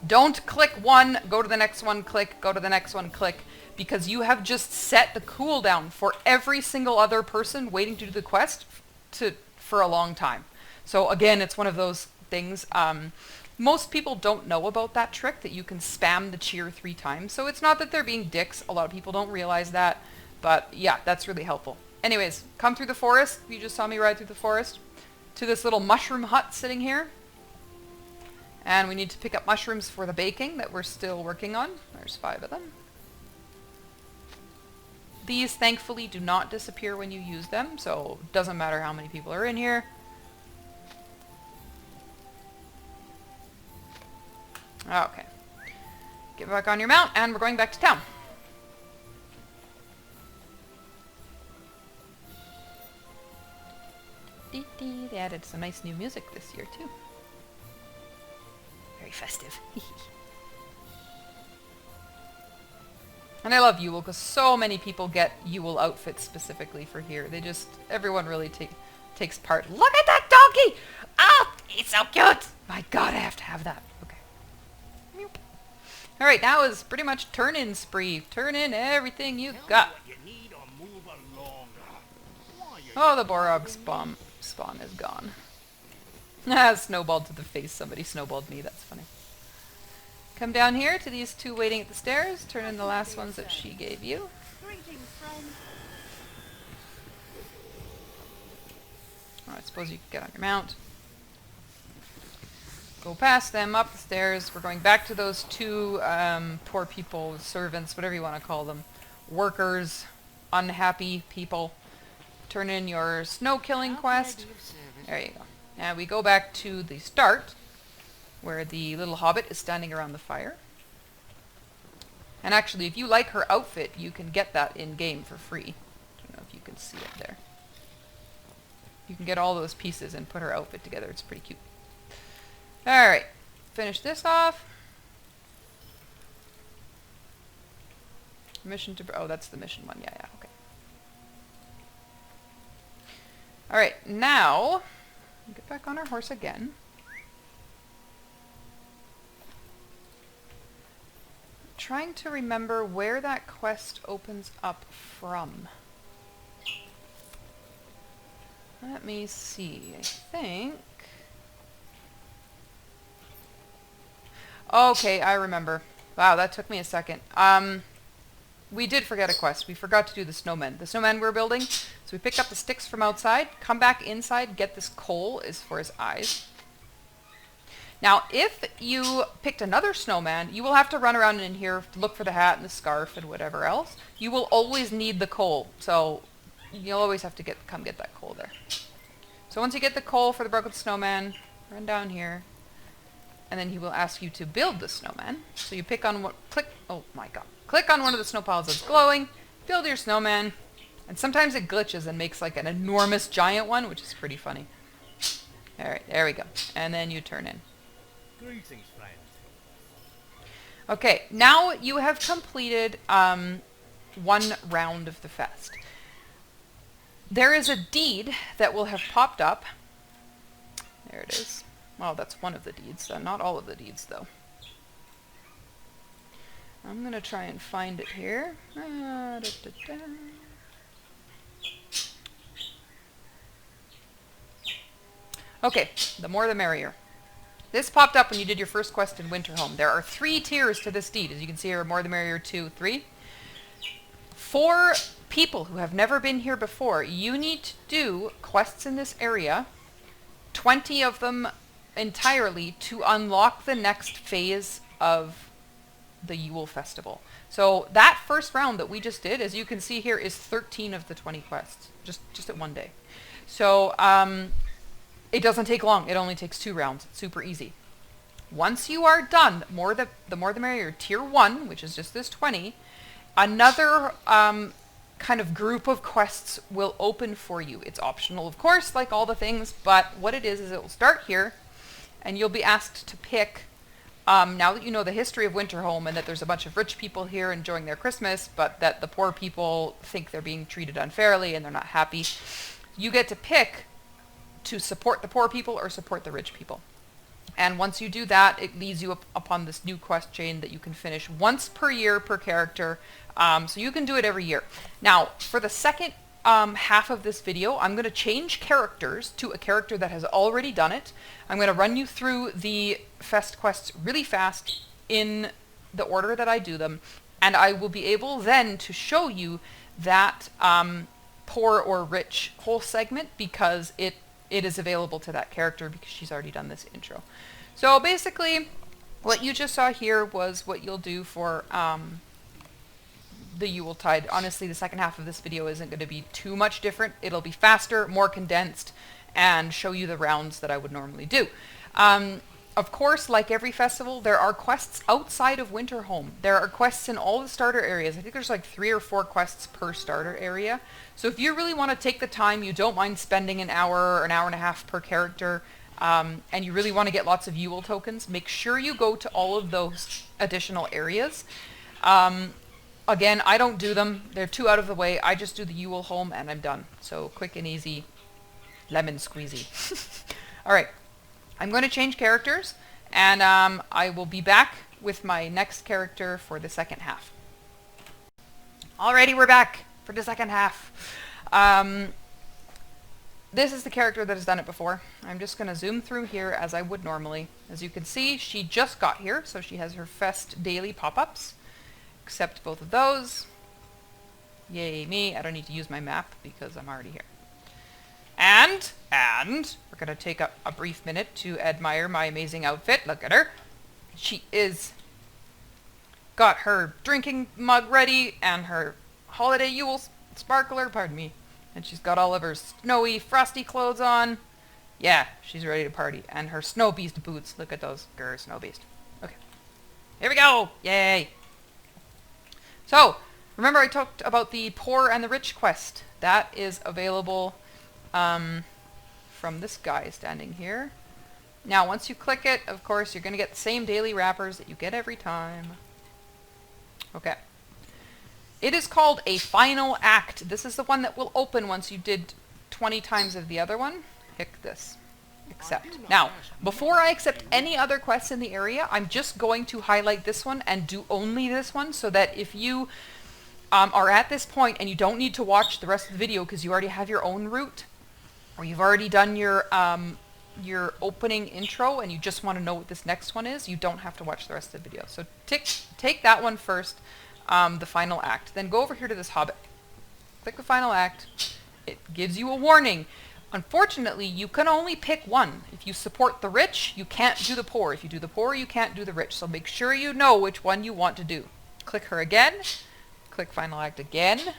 Don't click one, go to the next one, click, go to the next one, click. Because you have just set the cooldown for every single other person waiting to do the quest for a long time. So again, it's one of those things. Most people don't know about that trick, that you can spam the cheer 3 times. So it's not that they're being dicks. A lot of people don't realize that. But yeah, that's really helpful. Anyways, come through the forest. You just saw me ride through the forest. To this little mushroom hut sitting here. And we need to pick up mushrooms for the baking that we're still working on. There's 5 of them. These, thankfully, do not disappear when you use them, so it doesn't matter how many people are in here. Okay. Get back on your mount, and we're going back to town. They added some nice new music this year, too. Very festive. And I love Ewell because so many people get Ewell Outfits specifically for here. They just, everyone really takes part. Look at that donkey! Ah, he's so cute! My god, I have to have that. Okay. Alright, now is pretty much turn-in spree. Turn in everything you got. Oh, the Borog spawn is gone. Ah, snowballed to the face. Somebody snowballed me. That's funny. Come down here to these 2 waiting at the stairs. Turn in the last ones that she gave you. Oh, I suppose you could get on your mount. Go past them, up the stairs. We're going back to those 2 poor people, servants, whatever you want to call them. Workers, unhappy people. turn in your snow killing How can I quest. be of service? There you go. Now we go back to the start, where the little hobbit is standing around the fire. And actually, if you like her outfit, you can get that in-game for free. I don't know if you can see it there. You can get all those pieces and put her outfit together. It's pretty cute. Alright, finish this off. Mission to... Oh, that's the mission one. Yeah, okay. Alright, now... Get back on our horse again. Trying to remember where that quest opens up from. Let me see. I think... Okay, I remember. Wow, that took me a second. We did forget a quest. We forgot to do the snowmen. The snowmen we're building. So we picked up the sticks from outside, come back inside, get this coal is for his eyes. Now, if you picked another snowman, you will have to run around in here to look for the hat and the scarf and whatever else. You will always need the coal, so you'll always have to come get that coal there. So once you get the coal for the Broken Snowman, run down here, and then he will ask you to build the snowman. So you pick on what, oh my god. Click on one of the snow piles that's glowing, build your snowman, and sometimes it glitches and makes like an enormous giant one, which is pretty funny. Alright, there we go. And then you turn in. Greetings, friend. Okay, now you have completed one round of the fest. There is a deed that will have popped up. There it is. Well, that's one of the deeds, not all of the deeds, though. I'm going to try and find it here. Okay, the more the merrier. This popped up when you did your first quest in Winterhome. There are 3 tiers to this deed. As you can see here, more the merrier, 2, 3. For people who have never been here before, you need to do quests in this area, 20 of them entirely, to unlock the next phase of the Yule Festival. So that first round that we just did, as you can see here, is 13 of the 20 quests, just at one day. So it doesn't take long. It only takes 2 rounds. It's super easy. Once you are done, the more the merrier. Tier 1, which is just this 20, another kind of group of quests will open for you. It's optional, of course, like all the things, but what it is it will start here, and you'll be asked to pick, now that you know the history of Winterhome and that there's a bunch of rich people here enjoying their Christmas, but that the poor people think they're being treated unfairly and they're not happy, you get to pick to support the poor people or support the rich people. And once you do that, it leads you upon this new quest chain that you can finish once per year per character. So you can do it every year. Now, for the second half of this video, I'm going to change characters to a character that has already done it. I'm going to run you through the fest quests really fast in the order that I do them, and I will be able then to show you that poor or rich whole segment, because it is available to that character because she's already done this intro. So basically, what you just saw here was what you'll do for the Yuletide. Honestly, the second half of this video isn't going to be too much different. It'll be faster, more condensed, and show you the rounds that I would normally do. Of course, like every festival, there are quests outside of Winterhome. There are quests in all the starter areas. I think there's like 3 or 4 quests per starter area. So if you really want to take the time, you don't mind spending an hour or an hour and a half per character, and you really want to get lots of Yule tokens, make sure you go to all of those additional areas. Again, I don't do them. They're too out of the way. I just do the Ewell home and I'm done. So quick and easy, lemon squeezy. All right, I'm going to change characters, and I will be back with my next character for the second half. Alrighty, we're back for the second half. This is the character that has done it before. I'm just going to zoom through here as I would normally. As you can see, she just got here, so she has her Fest daily pop-ups. Accept both of those. Yay me, I don't need to use my map because I'm already here. And we're going to take a brief minute to admire my amazing outfit. Look at her. She is got her drinking mug ready and her holiday Yule sparkler, pardon me, And she's got all of her snowy, frosty clothes on. Yeah, she's ready to party. And her snow beast boots. Look at those. Grr, snow beast. Okay. Here we go! Yay! So, remember I talked about the poor and the rich quest. That is available from this guy standing here. Now, once you click it, of course, you're going to get the same daily wrappers that you get every time. Okay. It is called a final act. This is the one that will open once you did 20 times of the other one. Pick this. Accept. Now, before I accept any other quests in the area, I'm just going to highlight this one and do only this one so that if you are at this point and you don't need to watch the rest of the video because you already have your own route, or you've already done your opening intro and you just want to know what this next one is, you don't have to watch the rest of the video. So take that one first, the final act. Then go over here to this hobbit. Click the final act. It gives you a warning. Unfortunately, you can only pick one. If you support the rich, you can't do the poor. If you do the poor, you can't do the rich. So make sure you know which one you want to do. Click her again. Click final act again.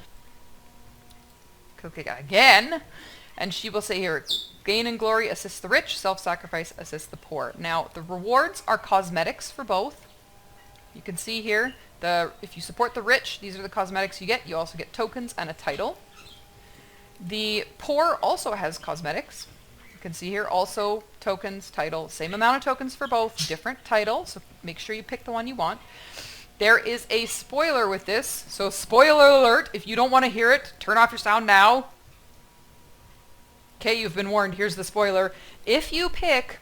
Click it again. And she will say here, gain and glory assist the rich, self-sacrifice assist the poor. Now, the rewards are cosmetics for both. You can see here, if you support the rich, these are the cosmetics you get. You also get tokens and a title. The poor also has cosmetics. You can see here also tokens, title, same amount of tokens for both, different title, so make sure you pick the one you want. There is a spoiler with this, so spoiler alert, if you don't want to hear it, turn off your sound now. Okay, you've been warned, here's the spoiler. If you pick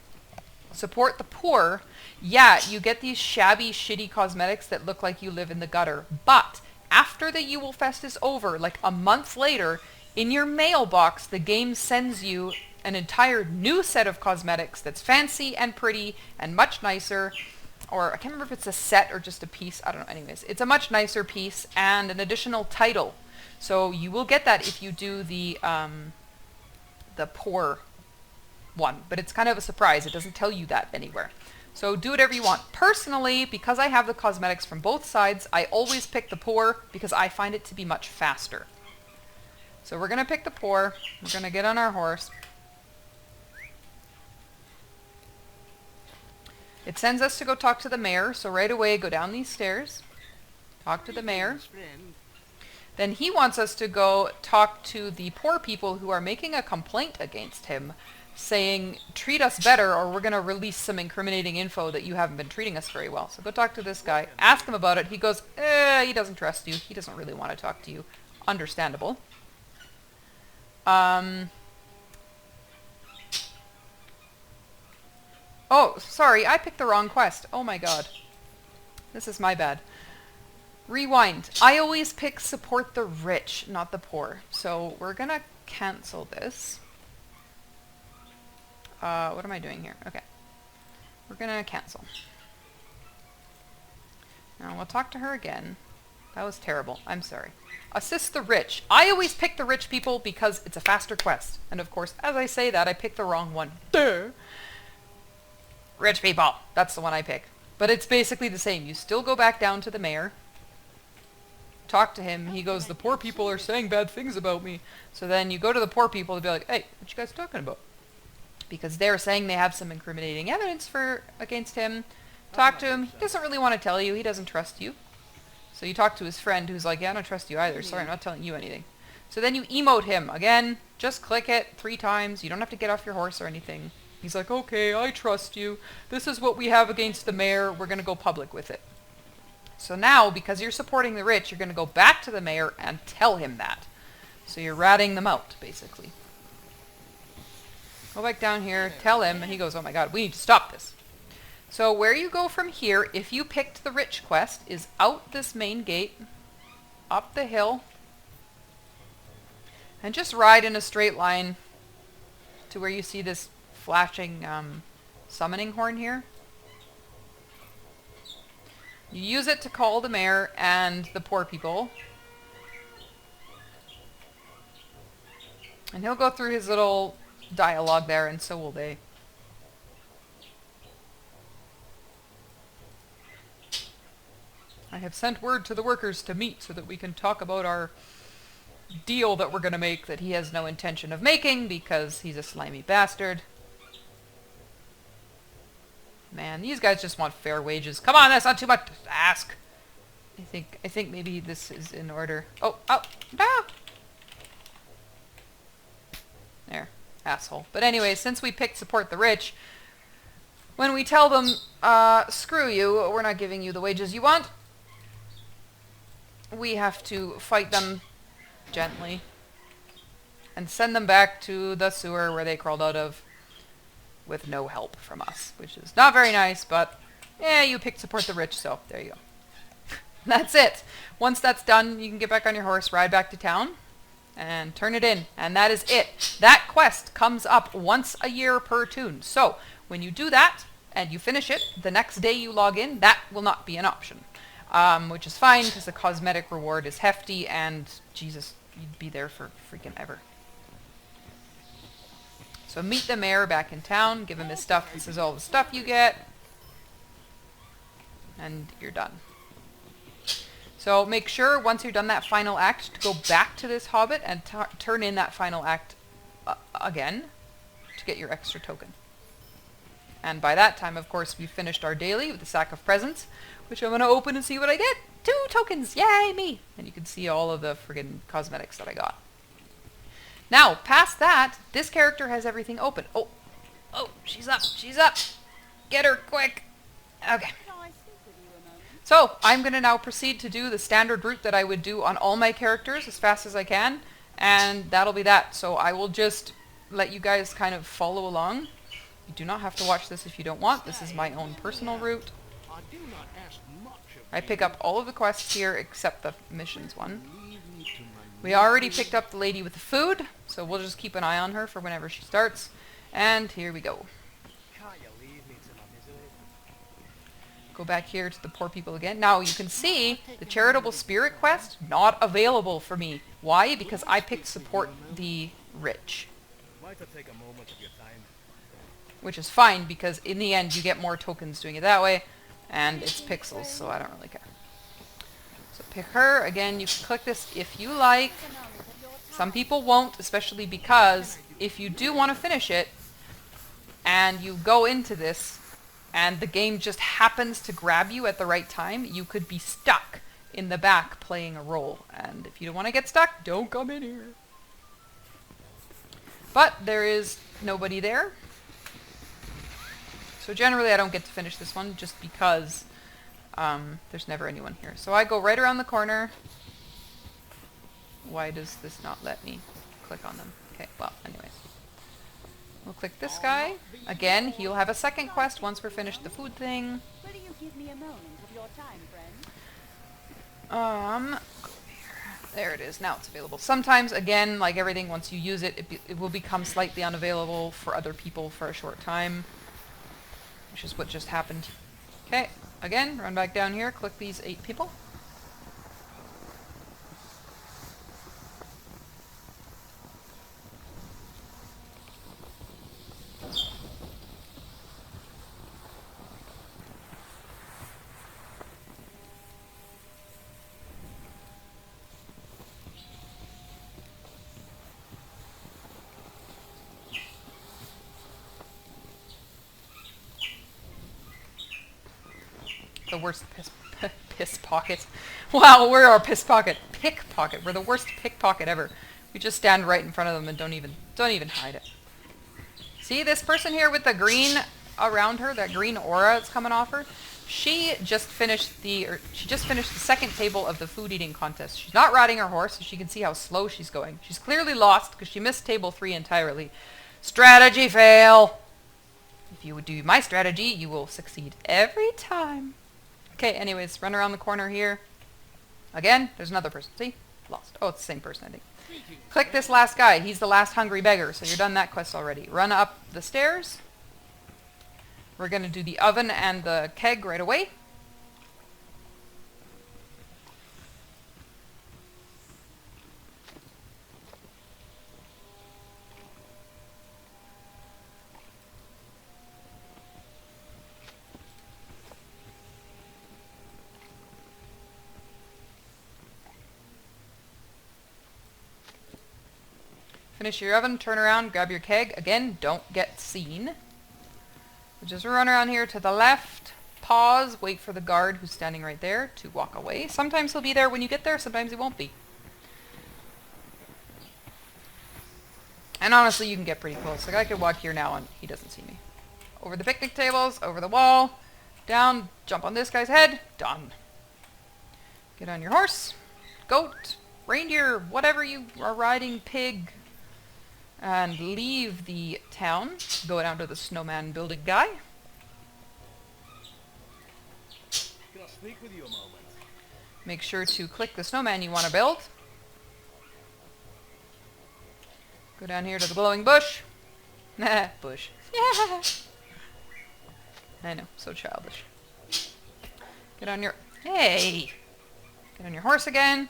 support the poor, yeah, you get these shabby, shitty cosmetics that look like you live in the gutter, but after the Ewell Fest is over, like a month later, in your mailbox, the game sends you an entire new set of cosmetics that's fancy and pretty and much nicer. Or I can't remember if it's a set or just a piece. I don't know. Anyways, it's a much nicer piece and an additional title. So you will get that if you do the poor one. But it's kind of a surprise. It doesn't tell you that anywhere. So do whatever you want. Personally, because I have the cosmetics from both sides, I always pick the poor because I find it to be much faster. So we're going to pick the poor. We're going to get on our horse. It sends us to go talk to the mayor. So right away, go down these stairs. Talk to the mayor. Then he wants us to go talk to the poor people who are making a complaint against him, saying, treat us better or we're going to release some incriminating info that you haven't been treating us very well. So go talk to this guy. Ask him about it. He goes, he doesn't trust you. He doesn't really want to talk to you. Understandable. Oh, sorry, I picked the wrong quest. Oh my god. This is my bad. Rewind. I always pick support the rich, not the poor. So we're gonna cancel this. What am I doing here? Okay. We're gonna cancel. Now we'll talk to her again. That was terrible. I'm sorry. Assist the rich. I always pick the rich people because it's a faster quest. And of course, as I say that, I pick the wrong one. Duh. Rich people. That's the one I pick. But it's basically the same. You still go back down to the mayor. Talk to him. He goes, the poor people are saying bad things about me. So then you go to the poor people to be like, hey, what you guys talking about? Because they're saying they have some incriminating evidence against him. Talk to him. He doesn't really want to tell you. He doesn't trust you. So you talk to his friend who's like, yeah, I don't trust you either. Sorry, I'm not telling you anything. So then you emote him. Again, just click it 3 times. You don't have to get off your horse or anything. He's like, okay, I trust you. This is what we have against the mayor. We're going to go public with it. So now, because you're supporting the rich, you're going to go back to the mayor and tell him that. So you're ratting them out, basically. Go back down here, tell him, and he goes, oh my god, we need to stop this. So where you go from here, if you picked the rich quest, is out this main gate, up the hill, and just ride in a straight line to where you see this flashing summoning horn here. You use it to call the mayor and the poor people. And he'll go through his little dialogue there, and so will they. I have sent word to the workers to meet so that we can talk about our deal that we're going to make that he has no intention of making because he's a slimy bastard. Man, these guys just want fair wages. Come on, that's not too much to ask. I think maybe this is in order. Oh, no! There, asshole. But anyway, since we picked support the rich, when we tell them, screw you, we're not giving you the wages you want, we have to fight them gently and send them back to the sewer where they crawled out of with no help from us, which is not very nice, but yeah, you picked support the rich, so there you go. That's it. Once that's done, you can get back on your horse, ride back to town, and turn it in. And that is it. That quest comes up once a year per toon. So, when you do that, and you finish it, the next day you log in, that will not be an option. Which is fine, because the cosmetic reward is hefty, and Jesus, you'd be there for freaking ever. So meet the mayor back in town, give him his stuff. This is all the stuff you get. And you're done. So make sure, once you've done that final act, to go back to this hobbit and turn in that final act again to get your extra token. And by that time, of course, we've finished our daily with the sack of presents, which I'm going to open and see what I get. 2 tokens! Yay, me! And you can see all of the friggin' cosmetics that I got. Now, past that, this character has everything open. Oh, she's up, she's up! Get her, quick! Okay. So, I'm going to now proceed to do the standard route that I would do on all my characters as fast as I can, and that'll be that. So I will just let you guys kind of follow along. You do not have to watch this if you don't want. This is my own personal route. I pick up all of the quests here except the missions one. We already picked up the lady with the food, so we'll just keep an eye on her for whenever she starts. And here we go. Go back here to the poor people again. Now you can see the Charitable Spirit quest not available for me. Why? Because I picked support the rich. Which is fine because in the end you get more tokens doing it that way, and it's pixels, so I don't really care. So pick her. Again, you can click this if you like. Some people won't, especially because if you do want to finish it and you go into this and the game just happens to grab you at the right time, you could be stuck in the back playing a role. And if you don't want to get stuck, don't come in here. But there is nobody there. So generally I don't get to finish this one just because there's never anyone here. So I go right around the corner. Why does this not let me click on them? Okay, well, anyways. We'll click this guy. Again, he'll have a second quest once we're finished the food thing. Will you give me a moment of your time, friend? Go here. There it is. Now it's available. Sometimes, again, like everything, once you use it, it will become slightly unavailable for other people for a short time. Which is what just happened. Okay, again, run back down here, click these 8 people. The worst piss pocket. Wow, we're our pickpocket. We're the worst pickpocket ever. We just stand right in front of them and don't even hide it. See this person here with the green around her, that green aura that's coming off her? She just finished the second table of the food eating contest. She's not riding her horse, so she can see how slow she's going. She's clearly lost because she missed table 3 entirely. Strategy fail. If you would do my strategy, you will succeed every time. Okay, anyways, run around the corner here. Again, there's another person. See? Lost. Oh, it's the same person, I think. Click this last guy. He's the last hungry beggar, so you're done that quest already. Run up the stairs. We're going to do the oven and the keg right away. Finish your oven, turn around, grab your keg. Again, don't get seen. Just run around here to the left, pause, wait for the guard who's standing right there to walk away. Sometimes he'll be there when you get there, sometimes he won't be. And honestly, you can get pretty close. Like I could walk here now and he doesn't see me. Over the picnic tables, over the wall, down, jump on this guy's head, done. Get on your horse, goat, reindeer, whatever you are riding, pig, and leave the town. Go down to the snowman building guy. Can I speak with you a moment? Make sure to click the snowman you want to build. Go down here to the glowing bush. Nah, bush. Yeah. I know, so childish. Get on your... Hey! Get on your horse again.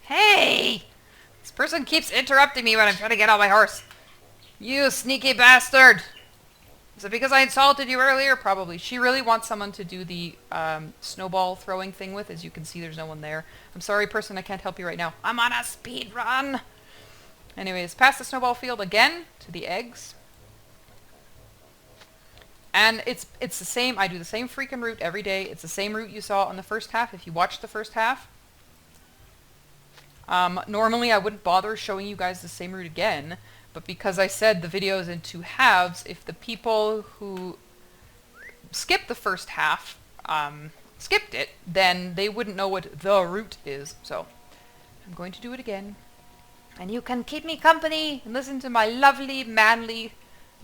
Hey! This person keeps interrupting me when I'm trying to get on my horse. You sneaky bastard! Is it because I insulted you earlier? Probably. She really wants someone to do the snowball throwing thing with. As you can see, there's no one there. I'm sorry, person, I can't help you right now. I'm on a speed run! Anyways, past the snowball field again to the eggs. And it's the same. I do the same freaking route every day. It's the same route you saw on the first half. If you watched the first half, normally I wouldn't bother showing you guys the same route again. But because I said the video is in 2 halves, if the people who skipped the first half skipped it, then they wouldn't know what the route is. So I'm going to do it again. And you can keep me company and listen to my lovely, manly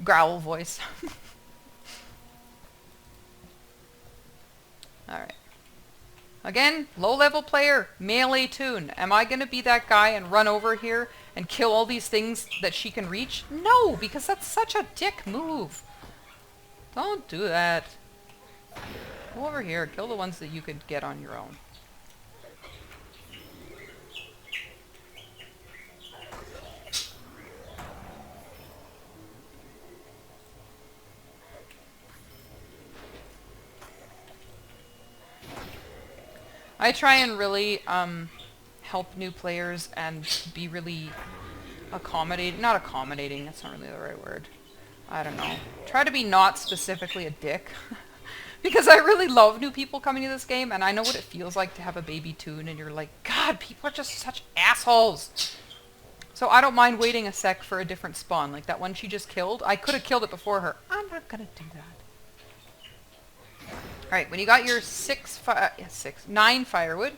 growl voice. Alright. Again, low-level player, melee tune. Am I going to be that guy and run over here and kill all these things that she can reach? No, because that's such a dick move. Don't do that. Go over here, kill the ones that you could get on your own. I try and really help new players and be really accommodating. Not accommodating, that's not really the right word. I don't know. Try to be not specifically a dick. Because I really love new people coming to this game, and I know what it feels like to have a baby toon, and you're like, God, people are just such assholes. So I don't mind waiting a sec for a different spawn. Like that one she just killed. I could have killed it before her. I'm not gonna do that. Alright, when you got your 9 firewood,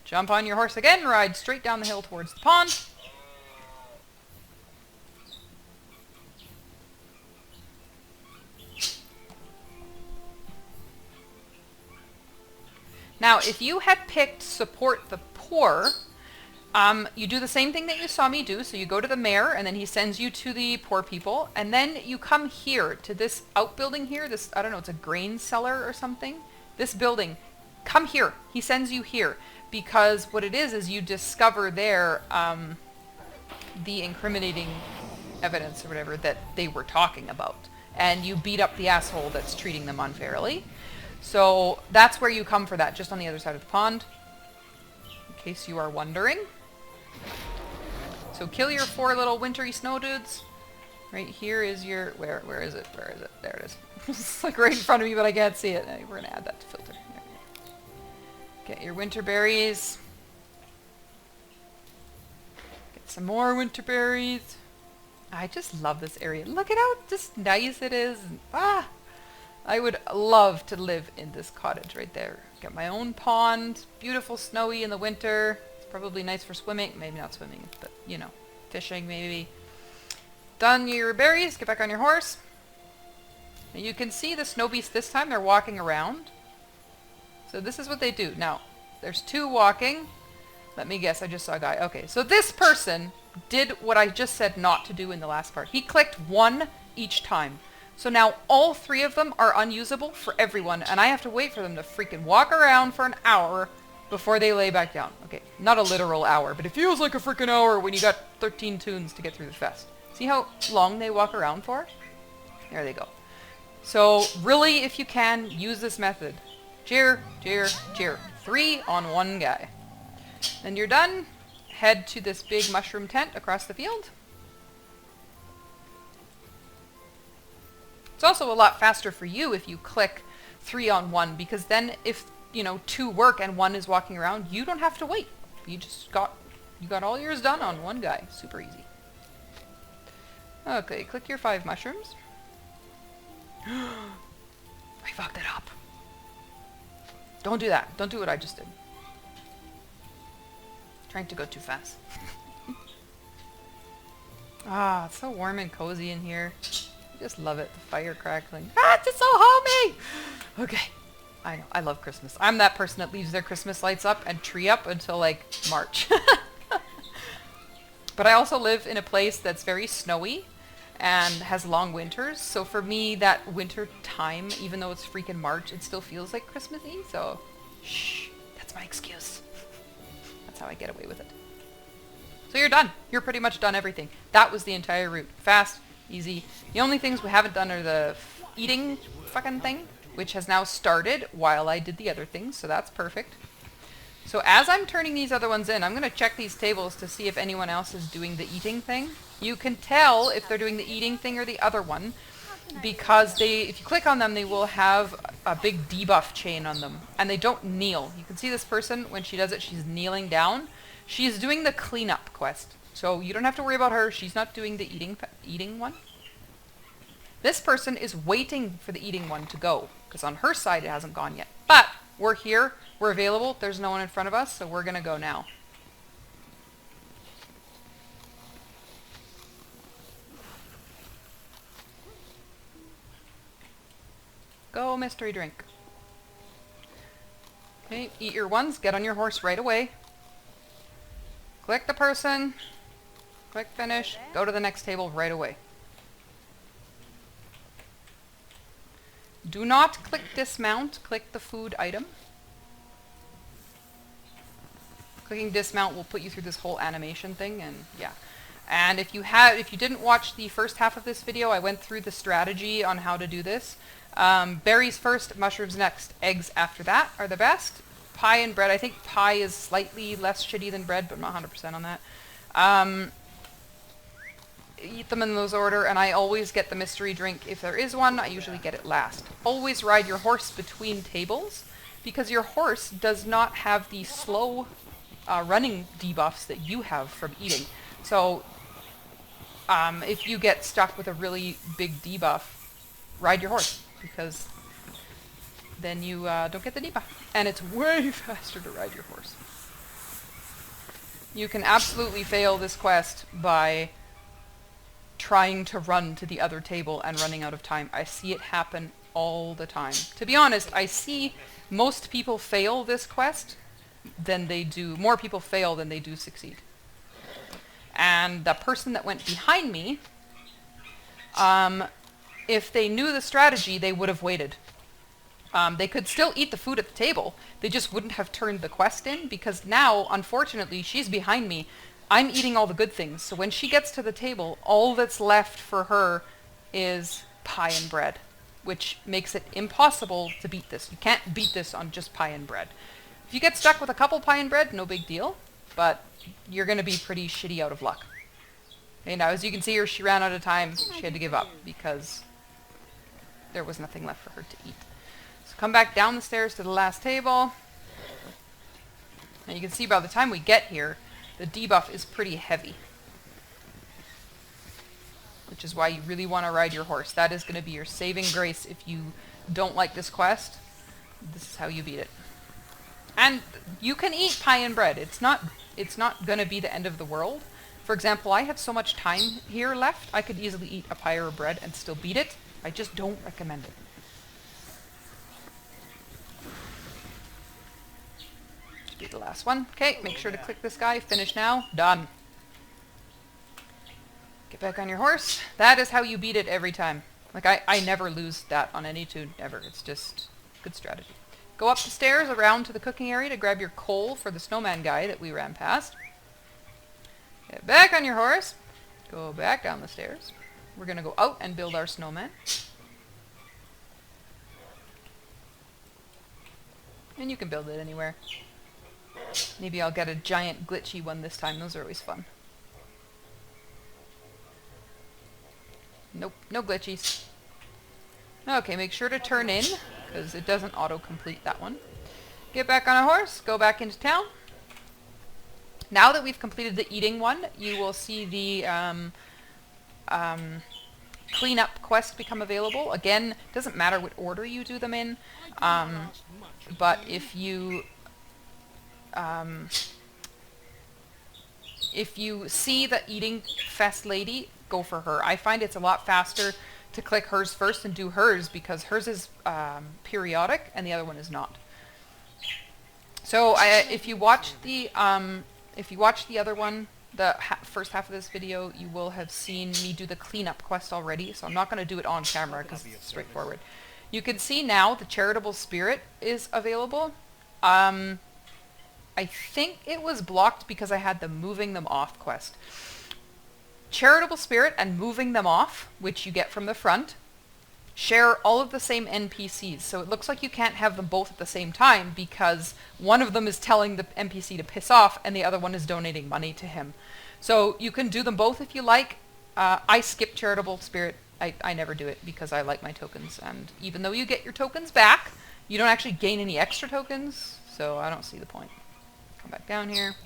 jump on your horse again, ride straight down the hill towards the pond. Now, if you had picked support the poor, you do the same thing that you saw me do. So you go to the mayor, and then he sends you to the poor people. And then you come here to this outbuilding here. This, I don't know, it's a grain cellar or something. This building. Come here. He sends you here. Because what it is you discover there the incriminating evidence or whatever that they were talking about. And you beat up the asshole that's treating them unfairly. So that's where you come for that, just on the other side of the pond. In case you are wondering. So kill your 4 little wintry snow dudes. Right here is your... Where is it? Where is it? There it is. It's like right in front of me, but I can't see it. We're going to add that to filter. There we go. Get your winter berries. Get some more winter berries. I just love this area. Look at how just nice it is. Ah! I would love to live in this cottage right there. Got my own pond. Beautiful snowy in the winter. It's probably nice for swimming. Maybe not swimming, but you know, fishing maybe. Done your berries. Get back on your horse. And you can see the snow beasts this time. They're walking around. So this is what they do. Now, there's 2 walking. Let me guess. I just saw a guy. Okay, so this person did what I just said not to do in the last part. He clicked 1 each time. So now all 3 of them are unusable for everyone, and I have to wait for them to freaking walk around for an hour before they lay back down. Okay, not a literal hour, but it feels like a freaking hour when you got 13 tunes to get through the fest. See how long they walk around for? There they go. So really, if you can, use this method. Cheer, cheer, cheer. 3 on 1 guy. Then you're done. head to this big mushroom tent across the field. It's also a lot faster for you if you click 3 on 1, because then if, you know, 2 work and 1 is walking around, you don't have to wait. You got all yours done on 1 guy. Super easy. Okay, click your 5 mushrooms. I fucked it up. Don't do that. Don't do what I just did. Trying to go too fast. Ah, it's so warm and cozy in here. I just love it. The fire crackling. Ah, it's just so homey! Okay. I know. I love Christmas. I'm that person that leaves their Christmas lights up and tree up until, like, March. But I also live in a place that's very snowy and has long winters. So for me, that winter time, even though it's freaking March, it still feels like Christmassy. So, shh. That's my excuse. That's how I get away with it. So you're done. You're pretty much done everything. That was the entire route. Fast, easy. The only things we haven't done are the eating fucking thing, which has now started while I did the other things, so that's perfect. So as I'm turning these other ones in, I'm going to check these tables to see if anyone else is doing the eating thing. You can tell if they're doing the eating thing or the other one, because if you click on them, they will have a big debuff chain on them, and they don't kneel. You can see this person, when she does it, she's kneeling down. She's doing the cleanup quest, so you don't have to worry about her. She's not doing the eating one. This person is waiting for the eating one to go, because on her side it hasn't gone yet. But we're here, we're available, there's no one in front of us, so we're going to go now. Go, mystery drink. Okay, eat your ones, get on your horse right away. Click the person, click finish, go to the next table right away. Do not click dismount, click the food item. Clicking dismount will put you through this whole animation thing, and yeah. And if you didn't watch the first half of this video, I went through the strategy on how to do this. Berries first, mushrooms next, eggs after that are the best. Pie and bread, I think pie is slightly less shitty than bread, but I'm not 100% on that. Eat them in those order, and I always get the mystery drink. If there is one, I usually get it last. Always ride your horse between tables, because your horse does not have the slow running debuffs that you have from eating. So if you get stuck with a really big debuff, ride your horse, because then you don't get the debuff. And it's way faster to ride your horse. You can absolutely fail this quest by trying to run to the other table and running out of time. I see it happen all the time. To be honest, I see most people fail this quest than they do, more people fail than they do succeed. And the person that went behind me, if they knew the strategy, they would have waited. They could still eat the food at the table. They just wouldn't have turned the quest in, because now, unfortunately, she's behind me. I'm eating all the good things. So when she gets to the table, all that's left for her is pie and bread, which makes it impossible to beat this. You can't beat this on just pie and bread. If you get stuck with a couple pie and bread, no big deal, but you're going to be pretty shitty out of luck. Okay, now as you can see here, she ran out of time. She had to give up because there was nothing left for her to eat. So come back down the stairs to the last table. And you can see by the time we get here, the debuff is pretty heavy. Which is why you really want to ride your horse. That is going to be your saving grace if you don't like this quest. This is how you beat it. And you can eat pie and bread. It's not going to be the end of the world. For example, I have so much time here left, I could easily eat a pie or a bread and still beat it. I just don't recommend it. Just be the last one. Okay, make sure to click this guy. Finish now. Done. Get back on your horse. That is how you beat it every time. Like, I never lose that on any tune, ever. It's just good strategy. Go up the stairs around to the cooking area to grab your coal for the snowman guy that we ran past. Get back on your horse. Go back down the stairs. We're going to go out and build our snowman. And you can build it anywhere. Maybe I'll get a giant glitchy one this time. Those are always fun. Nope, no glitchies. Okay, make sure to turn in, because it doesn't auto-complete that one. Get back on a horse, go back into town. Now that we've completed the eating one, you will see the cleanup quest become available. Again, it doesn't matter what order you do them in, but if you see the eating fest lady, go for her. I find it's a lot faster to click hers first and do hers, because hers is periodic and the other one is not. So if you watch the other one, the first half of this video, you will have seen me do the cleanup quest already. So I'm not going to do it on camera because it's straightforward. You can see now the Charitable Spirit is available. I think it was blocked because I had the Moving Them Off quest. Charitable Spirit and Moving Them Off, which you get from the front, share all of the same NPCs. So it looks like you can't have them both at the same time because one of them is telling the NPC to piss off and the other one is donating money to him. So you can do them both if you like. I skip Charitable Spirit. I never do it because I like my tokens. And even though you get your tokens back, you don't actually gain any extra tokens. So I don't see the point. Come back down here.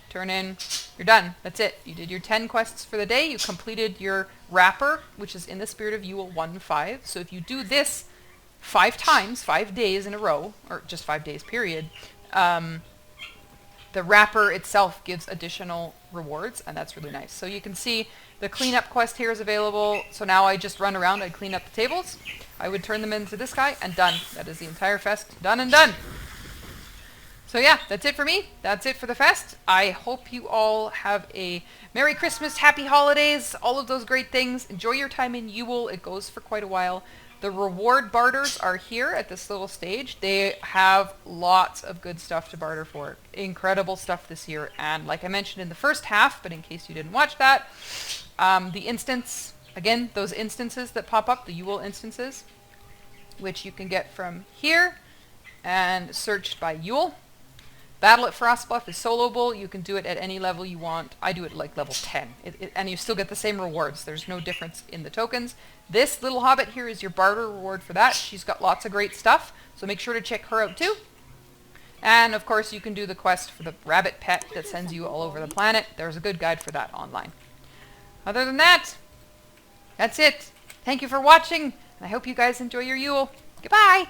Turn in. You're done. That's it. You did your 10 quests for the day. You completed your wrapper, which is in the spirit of Ewell 1-5. So if you do this 5 times, 5 days in a row, or just 5 days period, the wrapper itself gives additional rewards, and that's really nice. So you can see the cleanup quest here is available. So now I just run around, I clean up the tables, I would turn them into this guy, and done. That is the entire fest. Done and done. So yeah, that's it for me. That's it for the fest. I hope you all have a Merry Christmas, Happy Holidays, all of those great things. Enjoy your time in Ewell. It goes for quite a while. The reward barters are here at this little stage. They have lots of good stuff to barter for. Incredible stuff this year. And like I mentioned in the first half, but in case you didn't watch that, the instance, again, those instances that pop up, the Ewell instances, which you can get from here and searched by Ewell. Battle at Frostbluff is soloable. You can do it at any level you want. I do it like level 10. And you still get the same rewards. There's no difference in the tokens. This little hobbit here is your barter reward for that. She's got lots of great stuff. So make sure to check her out too. And of course you can do the quest for the rabbit pet that sends you all over the planet. There's a good guide for that online. Other than that, that's it. Thank you for watching. And I hope you guys enjoy your Yule. Goodbye.